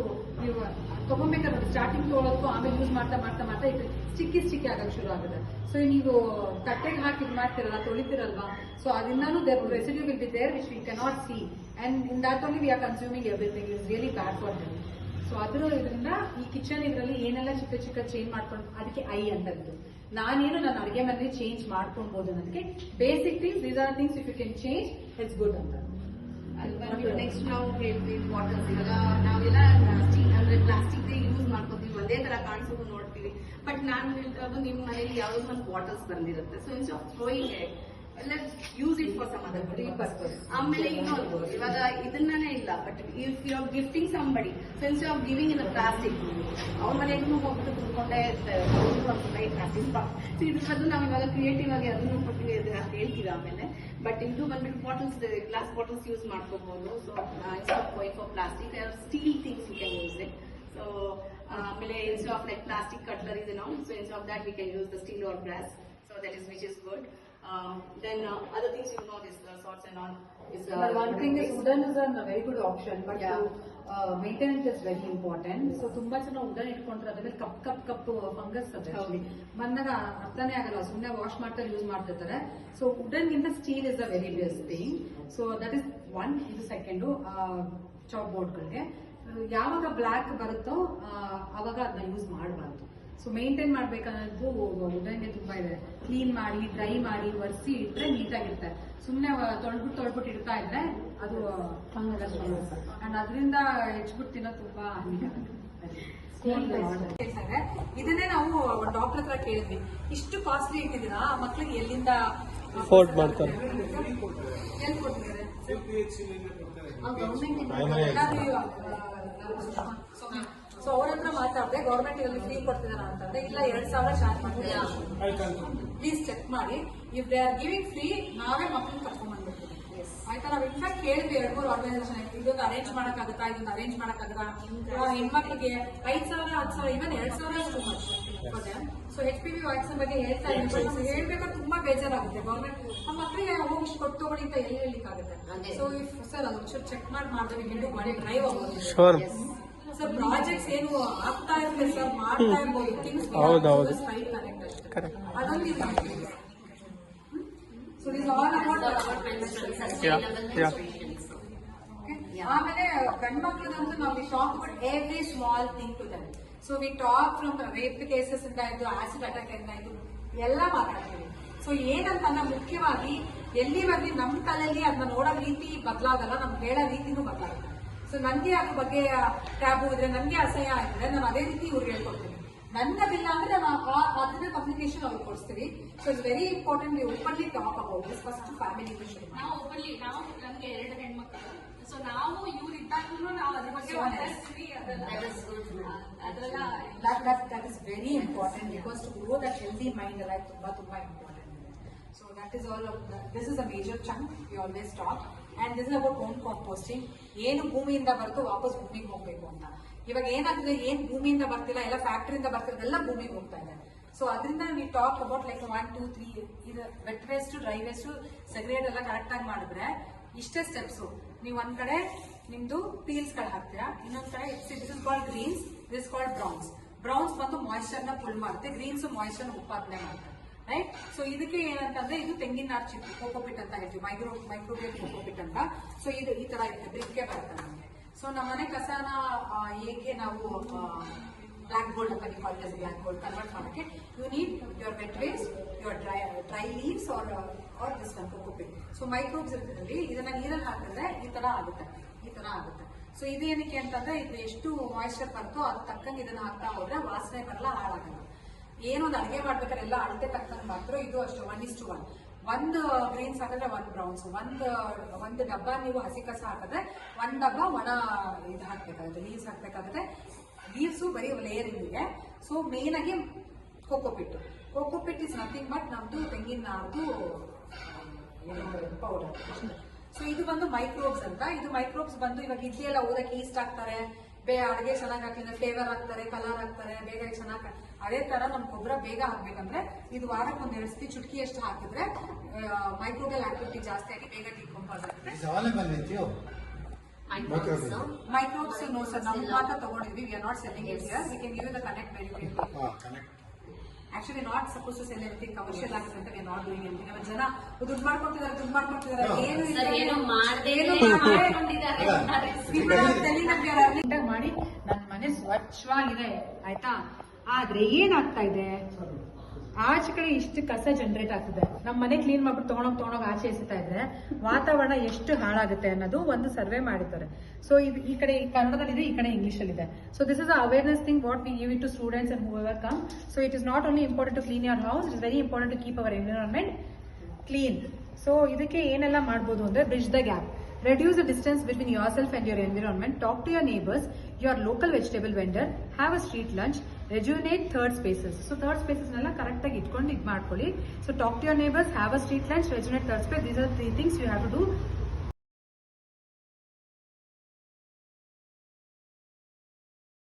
Speaker 1: ನೀವು ತಗೊಂಬೇಕಾದ್ರೆ ಸ್ಟಾರ್ಟಿಂಗ್ ತೊಗೊಳೋದು, ಆಮೇಲೆ ಯೂಸ್ ಮಾಡ್ತಾ ಮಾಡ್ತಾ ಮಾಡ್ತಾ ಇದು ಸ್ಟಿಕ್ಕಿ ಆಗಕ್ಕೆ ಶುರು ಆಗುತ್ತೆ. ಸೊ ನೀವು ತಟ್ಟೆಗೆ ಹಾಕಿ ಇದು ಮಾಡ್ತಿರಲ್ಲ, ತೊಳಿತಿರಲ್ವಾ, ಸೊ ಅದರಿಂದಾನು residue will be there which we cannot see, and in that only we are consuming everything. It's really bad for health. So ಇದರಿಂದ ಈ ಕಿಚನ್ ಇದರಲ್ಲಿ ಏನೆಲ್ಲ ಚಿಕ್ಕ ಚೇಂಜ್ ಮಾಡ್ಕೊಂಡು, ಅದಕ್ಕೆ ಅಂತ ಇತ್ತು. ನಾನೇನು ನನ್ನ ಅಡುಗೆ ಮನೆ ಚೇಂಜ್ ಮಾಡ್ಕೊಳ್ಬಹುದು ಅನ್ನೋದಕ್ಕೆ basic things, these are things if you can change it's good ಅಂತ.
Speaker 4: ನೆಕ್ಸ್ಟ್ ನಾವು ಹೇಳ್ತೀವಿ ಬಾಟಲ್ಸ್. ಇವಾಗ ನಾವೆಲ್ಲ ಸ್ಟೀಲ್ ಅಂದ್ರೆ ಪ್ಲಾಸ್ಟಿಕ್ ಯೂಸ್ ಮಾಡ್ಕೋತೀವಿ, ಒಂದೇ ತರ ಕಾಣಿಸೋದು ನೋಡ್ತೀವಿ. ಬಟ್ ನಾನು ಹೇಳ್ತಿರೋದು ನಿಮ್ಮ ಮನೇಲಿ ಯಾವ್ದೋ ಒಂದು ಬಾಟಲ್ಸ್ ಬಂದಿರುತ್ತೆ. So instead of throwing use it for some other purpose. ಆಮೇಲೆ ಇನ್ನೊಂದು, ಇವಾಗ ಇದನ್ನೇ ಇಲ್ಲ, but if you are gifting somebody, so instead of giving in plastic, ಅವ್ರ ಮನೆಗೂ ಹೋಗ್ಬಿಟ್ಟು ಕುತ್ಕೊಂಡೇ ಇರ್ತಾರೆ ಪ್ಲಾಸ್ಟಿಕ್. ಸೊ ಇದ್ರ ಬದಲು ನಾವು ಇವಾಗ ಕ್ರಿಯೇಟಿವ್ ಆಗಿ ಅದನ್ನು ಕೊಟ್ಟಿವಿ ಅಂತ ಹೇಳ್ತೀವಿ ಆಮೇಲೆ. ಬಟ್ ಇದು ಬಂದ್ಬಿಟ್ಟು ಬಾಟಲ್ಸ್, ಗ್ಲಾಸ್ ಬಾಟಲ್ಸ್ ಯೂಸ್ ಮಾಡ್ಕೋಬಹುದು. So instead of going for plastic, steel things you can use it. So ಆಮೇಲೆ instead of like plastic cutleries and all, so instead of that we can use the steel or brass, so that is which is good. Then other things, you know, this sorts and all is
Speaker 1: but one thing is wooden is a very good option, but maintenance is very important. So ತುಂಬಾ ಜನ wooden ಇಟ್ಕೊಂಡ್ರೆ ಅದ್ರ ಮೇಲೆ cup fungus ಅದು actually ಬಂದಾಗ ಅರ್ಥನೇ ಆಗಲ್ಲ, ಸುಮ್ಮನೆ ವಾಶ್ ಮಾಡ್ತಾ ಯೂಸ್ ಮಾಡ್ತಿರ್ತಾರೆ. ಸೊ wooden ಗಿಂತ steel is a very best thing. So that is one. ಇದು ಸೆಕೆಂಡು. ಚಾಪ್ ಬೋರ್ಡ್ಗಳಿಗೆ ಯಾವಾಗ ಬ್ಲ್ಯಾಕ್ ಬರುತ್ತೋ ಅವಾಗ ಅದನ್ನ ಯೂಸ್ ಮಾಡಬಾರ್ದು. ಸೊ ಮೇಂಟೈನ್ ಮಾಡ್ಬೇಕನ್ನೋದು ವುಡನ್ಗೆ ತುಂಬಾ ಇದೆ. ಕ್ಲೀನ್ ಮಾಡಿ, ಡ್ರೈ ಮಾಡಿ, ಒರೆಸಿ ಇಟ್ರೆ ನೀಟಾಗಿರುತ್ತೆ. ಸುಮ್ಮನೆ ತೊಳ್ಬಿಟ್ಟು ಇಡ್ತಾ ಇದ್ರೆ ಅದು ಫಂಗಸ್ ಬರುತ್ತೆ. ಅಂಡ್ ಅದರಿಂದ ಹೆಚ್ಚಿಬಿಟ್ಟು ತಿನ್ನೋದು ತುಂಬಾ ಹೇಳ್ತಾರೆ. ಇದನ್ನೇ ನಾವು ಡಾಕ್ಟರ್ ಹತ್ರ ಕೇಳಿದ್ವಿ, ಇಷ್ಟು ಕಾಸ್ಟ್ಲಿ ಇಟ್ಟಿದ್ದೀರಾ, ಮಕ್ಳಿಗೆ ಎಲ್ಲಿಂದ
Speaker 2: ಅಫೋರ್ಡ್ ಮಾಡ್ತಾರೆ?
Speaker 1: ಎಲ್ಲಿ ಕೊಟ್ಟಿದ್ದಾರೆ? ಸೊ ಅವ್ರ ಹತ್ರ ಮಾತಾಡಿದೆ, ಗೌರ್ಮೆಂಟ್ ಇಲ್ಲಿ ಫ್ರೀ ಕೊಡ್ತಿದಾರ ಅಂತಂದ್ರೆ, ಇಲ್ಲ 2,000 ಚಾರ್ಜ್ ಮಾಡ್ತೀರಾ, ಪ್ಲೀಸ್ ಚೆಕ್ ಮಾಡಿ. If they are giving free, ನಾವೇ ಮಕ್ಕಳನ್ನ ಕರ್ಕೊಂಡ್ ಬಂದ್ಬಿಡ್ತೀವಿ. ಆಯ್ತಾ? ನಾವು ಇನ್ಫ್ಯಾಕ್ಟ್ ಕೇಳಿದ್ವಿ 2-3 ಆರ್ಗನೈಸೇಷನ್, ಇದೊಂದು ಅರೇಂಜ್ ಮಾಡಕ್ಕಾಗತ್ತಾ, ಇದೊಂದು ಅರೇಂಜ್ ಮಾಡಕ್ಕಾಗತ್ತಾ, ಹೆಣ್ಮಕ್ಳಿಗೆ 5,000, 10,000, ಇವನ್ 2,000 too much. So HPV vaccine ಬಗ್ಗೆ ಹೇಳ್ತಾ ಇದ್ದೀವಿ. ಹೇಳ್ಬೇಕಾದ್ರೆ ತುಂಬಾ ಬೇಜಾರಾಗುತ್ತೆ. ಗೌರ್ಮೆಂಟ್ ನಮ್ಮ ಮಕ್ಕಳಿಗೆ ಹೋಗಿ ಕೊಟ್ಟು ತಗೊಳ್ಳಿ ಅಂತ ಎಲ್ಲಿ ಹೇಳಿಕ್ಕಾಗುತ್ತೆ. ಸೊ ಇಫ್ ಸರ್ ಅದು ಒಂಚೂರು ಚೆಕ್ ಮಾಡಿದ್ರೆ ಮಾಡಿ ಡ್ರೈವ್ ಆಗೋದು. ಸರ್ ಪ್ರಾಜೆಕ್ಟ್ಸ್ ಏನು ಆಗ್ತಾ ಇರುತ್ತೆ ಸರ್, ಮಾಡ್ತಾ ಇರ್ಬೋದು, ಥಿಂಗ್ಸ್ ಸ್ಟ್ರೈಟ್ ಕನೆಕ್ಟ್ ಅಷ್ಟೇ, ಅದೊಂದು ಇದು ಮಾಡ್ತೀವಿ. So is all about. ಆಮೇಲೆ ಗಂಡು ಮಕ್ಕಳದಂತೂ ನಾವು we talk about every small thing to them. So we talk from rape cases ಇಂದ ಇದು ಆಸಿಡ್ ಅಟ್ಯಾಕ್ ಇಂದ ಇದು ಎಲ್ಲ ಮಾತಾಡ್ತೀವಿ. ಸೊ ಏನಂತ ಮುಖ್ಯವಾಗಿ ಎಲ್ಲಿವರೆಗೆ ನಮ್ಮ ತಲೆಯಲ್ಲಿ ಅದನ್ನ ನೋಡೋ ರೀತಿ ಬದಲಾಗಲ್ಲ, ನಮ್ಗೆ ಹೇಳೋ ರೀತಿನೂ ಬದಲಾಗುತ್ತೆ. ಸೊ ನನಗೆ ಅದ್ರ ಬಗ್ಗೆ ಟ್ಯಾಬು ಇದ್ರೆ, ನನಗೆ ಅಸಹ್ಯ ಆಗಿದ್ರೆ ನಾನು ಅದೇ ರೀತಿ ಇವ್ರಿಗೆ ಹೇಳ್ಕೊಡ್ತೀನಿ. ನನ್ನದಿಲ್ಲ ಅಂದ್ರೆ ನಾವು ಅದನ್ನ ಕಮ್ಯುನಿಕೇಶನ್ ಅವ್ರಿಗೆ ಕೊಡ್ತೀವಿ. So it's very important we openly talk about this first family ವಿಷಯ.
Speaker 3: ನಾವು ಓಪನ್ಲಿ, ನಾವು ನಮ್ಗೆ 2 ಹೆಣ್ಮಕ್ಳು, ಸೊ ನಾವು ಇವ್ರು ಇದ್ದಾಗ್ಲೂ ನಾವು ಅದ್ರ ಬಗ್ಗೆ ಮಾತಾಡ್ತೀವಿ. ಅದೆಲ್ಲ
Speaker 1: that is very important because to grow that healthy mind ಅಲ್ಲ ತುಂಬಾ important. So that is all of that. This is a major chunk we always talk, and this is about home composting. ಏನು ಭೂಮಿಯಿಂದ ಬರ್ತೋ ವಾಪಸ್ ಭೂಮಿಗೆ ಹೋಗ್ಬೇಕು ಅಂತ. ಇವಾಗ ಏನಾಗ್ತದೆ, ಏನ್ ಭೂಮಿಯಿಂದ ಬರ್ತಿಲ್ಲ, ಎಲ್ಲ ಫ್ಯಾಕ್ಟರಿಯಿಂದ ಬರ್ತಿರೋದೆಲ್ಲ ಭೂಮಿಗೆ ಹೋಗ್ತಾ ಇದೆ. ಸೊ ಅದರಿಂದ ವಿ ಟಾಕ್ ಅಬೌಟ್ ಲೈಕ್ 1, 2, 3 ಇದು ವೆಟ್ ವೇಸ್ಟ್, ಡ್ರೈ ವೇಸ್ಟ್, ಸೆಗ್ರೇಟ್ ಎಲ್ಲ ಕರೆಕ್ಟ್ ಆಗಿ ಮಾಡಿದ್ರೆ ಇಷ್ಟೇ ಸ್ಟೆಪ್ಸು. ನೀವು ಒಂದ್ ಕಡೆ ನಿಮ್ದು ಪೀಲ್ಸ್ ಗಳು ಹಾಕ್ತೀರಾ, ಇನ್ನೊಂದ್ ಕಡೆ this is called greens, this called browns. Browns ಬಂದು ಮಾಯಿಶ್ಚರ್ ನ ಪುಲ್ ಮಾಡುತ್ತೆ, ಗ್ರೀನ್ಸ್ ಮಾಯಿಶ್ಚರ್ ಉತ್ಪಾದನೆ ಮಾಡುತ್ತೆ. ರೈಟ್? ಸೊ ಇದಕ್ಕೆ ಏನಂತಂದ್ರೆ ಇದು ತೆಂಗಿನ ನಾರ್ ಚಿಪ್ಪು, ಕೋಕೋಪಿಟ್ ಅಂತ ಹೇಳ್ತೀವಿ, ಮೈಕ್ರೋವೇವ್ ಕೋಕೋಪಿಟ್ ಅಂತ. ಸೊ ಇದು ಈ ತರ ಇರುತ್ತೆ, ಬ್ರಿಕ್ಗೆ ಬರುತ್ತೆ ನಮಗೆ. ಸೊ ನಮ್ಮ ಮನೆ ಕಸನ ಹೇಗೆ ನಾವು ಬ್ಲಾಕ್ ಗೋಲ್ಡ್ ಅಂತ ಬ್ಲಾಕ್ ಗೋಲ್ಡ್ ಕನ್ವರ್ಟ್ ಮಾಡಕ್ಕೆ, you need your wet waste, your dry leaves or this one cocopeat. So microbes ಇರ್ತದಲ್ಲಿ ಇದನ್ನ ನೀರಲ್ಲಿ ಹಾಕಿದ್ರೆ ಈ ತರ ಆಗುತ್ತೆ. ಸೊ ಇದೇನಕ್ಕೆ ಅಂತಂದ್ರೆ ಇದು ಎಷ್ಟು ಮಾಯಿಶ್ಚರ್ ಬರ್ತೋ ಅದು ತಕ್ಕಂಗೆ ಇದನ್ನ ಹಾಕ್ತಾ ಹೋದ್ರೆ ವಾಸನೆ ಬರಲ್ಲ, ಹಾಳಾಗಲ್ಲ. ಏನೊಂದು ಅಡುಗೆ ಮಾಡ್ಬೇಕಾದ್ರೆ ಎಲ್ಲ ಅಳತೆ ತಕ್ಕಂಗೆ ಮಾಡ್ತಾರೋ ಇದು ಅಷ್ಟು 1:1. 1 ಗ್ರೀನ್ಸ್ ಹಾಕಿದ್ರೆ 1 ಬ್ರೌನ್ಸ್, ಒಂದು ಡಬ್ಬ ನೀವು ಹಸಿ ಕಸ ಹಾಕಿದ್ರೆ 1 ಡಬ್ಬ ಒಣ ಇದು ಹಾಕ್ಬೇಕಾಗುತ್ತೆ, ಲೀವ್ಸ್ ಹಾಕ್ಬೇಕಾಗುತ್ತೆ. ಲೀವ್ಸು ಬರೀ ಲೇಯರಿಂಗ್ಗೆ. ಸೊ ಮೇನ್ ಆಗಿ ಕೋಕೋಪಿಟ್ಟು ಕೋಕೋಪಿಟ್ ಇಸ್ ನಥಿಂಗ್ ಬಟ್ ನಮ್ದು ತೆಂಗಿನ ನಾರ್ದು ಪೌಡರ್. ಸೊ ಇದು ಬಂದು ಮೈಕ್ರೋಬ್ಸ್ ಅಂತ. ಇದು ಮೈಕ್ರೋಬ್ಸ್ ಬಂದು ಇವಾಗ ಇಡ್ಲಿ ಎಲ್ಲ ಓದಕ್ಕೆ ಈಸ್ಟ್ ಹಾಕ್ತಾರೆ, ಅಡುಗೆ ಚೆನ್ನಾಗಿ ಹಾಕಿದ್ರೆ ಫ್ಲೇವರ್ ಹಾಕ್ತಾರೆ, ಕಲರ್ ಹಾಕ್ತಾರೆ, ಬೇಗ ಚೆನ್ನಾಗಿ. ಅದೇ ತರ ನಮ್ ಗೊಬ್ಬರ ಬೇಗ ಹಾಕ್ಬೇಕಂದ್ರೆ ಇದು ವಾರಕ್ಕೆ ಒಂದ್ 2 ಸತಿ ಚುಟ್ಕಿ ಎಷ್ಟು ಹಾಕಿದ್ರೆ ಮೈಕ್ರೋಬಲ್ ಆಕ್ಟಿವಿಟಿ ಜಾಸ್ತಿ ಆಗಿ ಬೇಗ ಡಿಕಂಪೋಸ್ ಆಗುತ್ತೆ. ಮೈಕ್ರೋಬ್ಸ್ ನೋ ಸರ್, ನಾವು ಮಾತ್ರ ತಗೊಂಡಿದ್ವಿ. We are not selling it here. We can give the connect very quickly. Actually not suppose to sell anything commercial ಆಗುತ್ತೆ ಅಂತ we are not doing anything. ನಮ್ಮ ಜನ ದುಡ್ಡು ಮಾಡ್ಕೊತಿದ್ದಾರೆ ಮಾಡಿ ನನ್ನ ಮನೆ ಸ್ವಚ್ಛವಾಗಿದೆ ಆಯ್ತಾ. ಆದ್ರೆ ಏನಾಗ್ತಾ ಇದೆ, ಆಚೆ ಕಡೆ ಇಷ್ಟು ಕಸ ಜನರೇಟ್ ಆಗ್ತಿದೆ. ನಮ್ಮ ಮನೆ ಕ್ಲೀನ್ ಮಾಡ್ಬಿಟ್ಟು ತಗೊಂಡೋಗಿ ಆಚೆ ಎಸಿತಾ ಇದ್ರೆ ವಾತಾವರಣ ಎಷ್ಟು ಹಾಳಾಗುತ್ತೆ ಅನ್ನೋದು ಒಂದು ಸರ್ವೆ ಮಾಡಿದ್ದಾರೆ. ಸೊ ಈ ಕಡೆ ಕನ್ನಡದಲ್ಲಿದೆ, ಈ ಕಡೆ ಇಂಗ್ಲಿಷ್ ಅಲ್ಲಿ ಇದೆ. So this is awareness thing what we give it to students and whoever come. So it is not only important to clean your house, it is very important to keep our environment clean. So ಇದಕ್ಕೆ ಏನೆಲ್ಲ ಮಾಡ್ಬೋದು ಅಂದ್ರೆ, bridge the gap, reduce the distance between yourself and your environment, talk to your neighbors, your local vegetable vendor, have a street lunch, rejuvenate third spaces. So third spaces nalla correct agi itkondi id ಮಾಡ್ಕೊಳ್ಳಿ. So talk to your neighbors, have a street lunch, rejuvenate third space. These are 3 things you have to do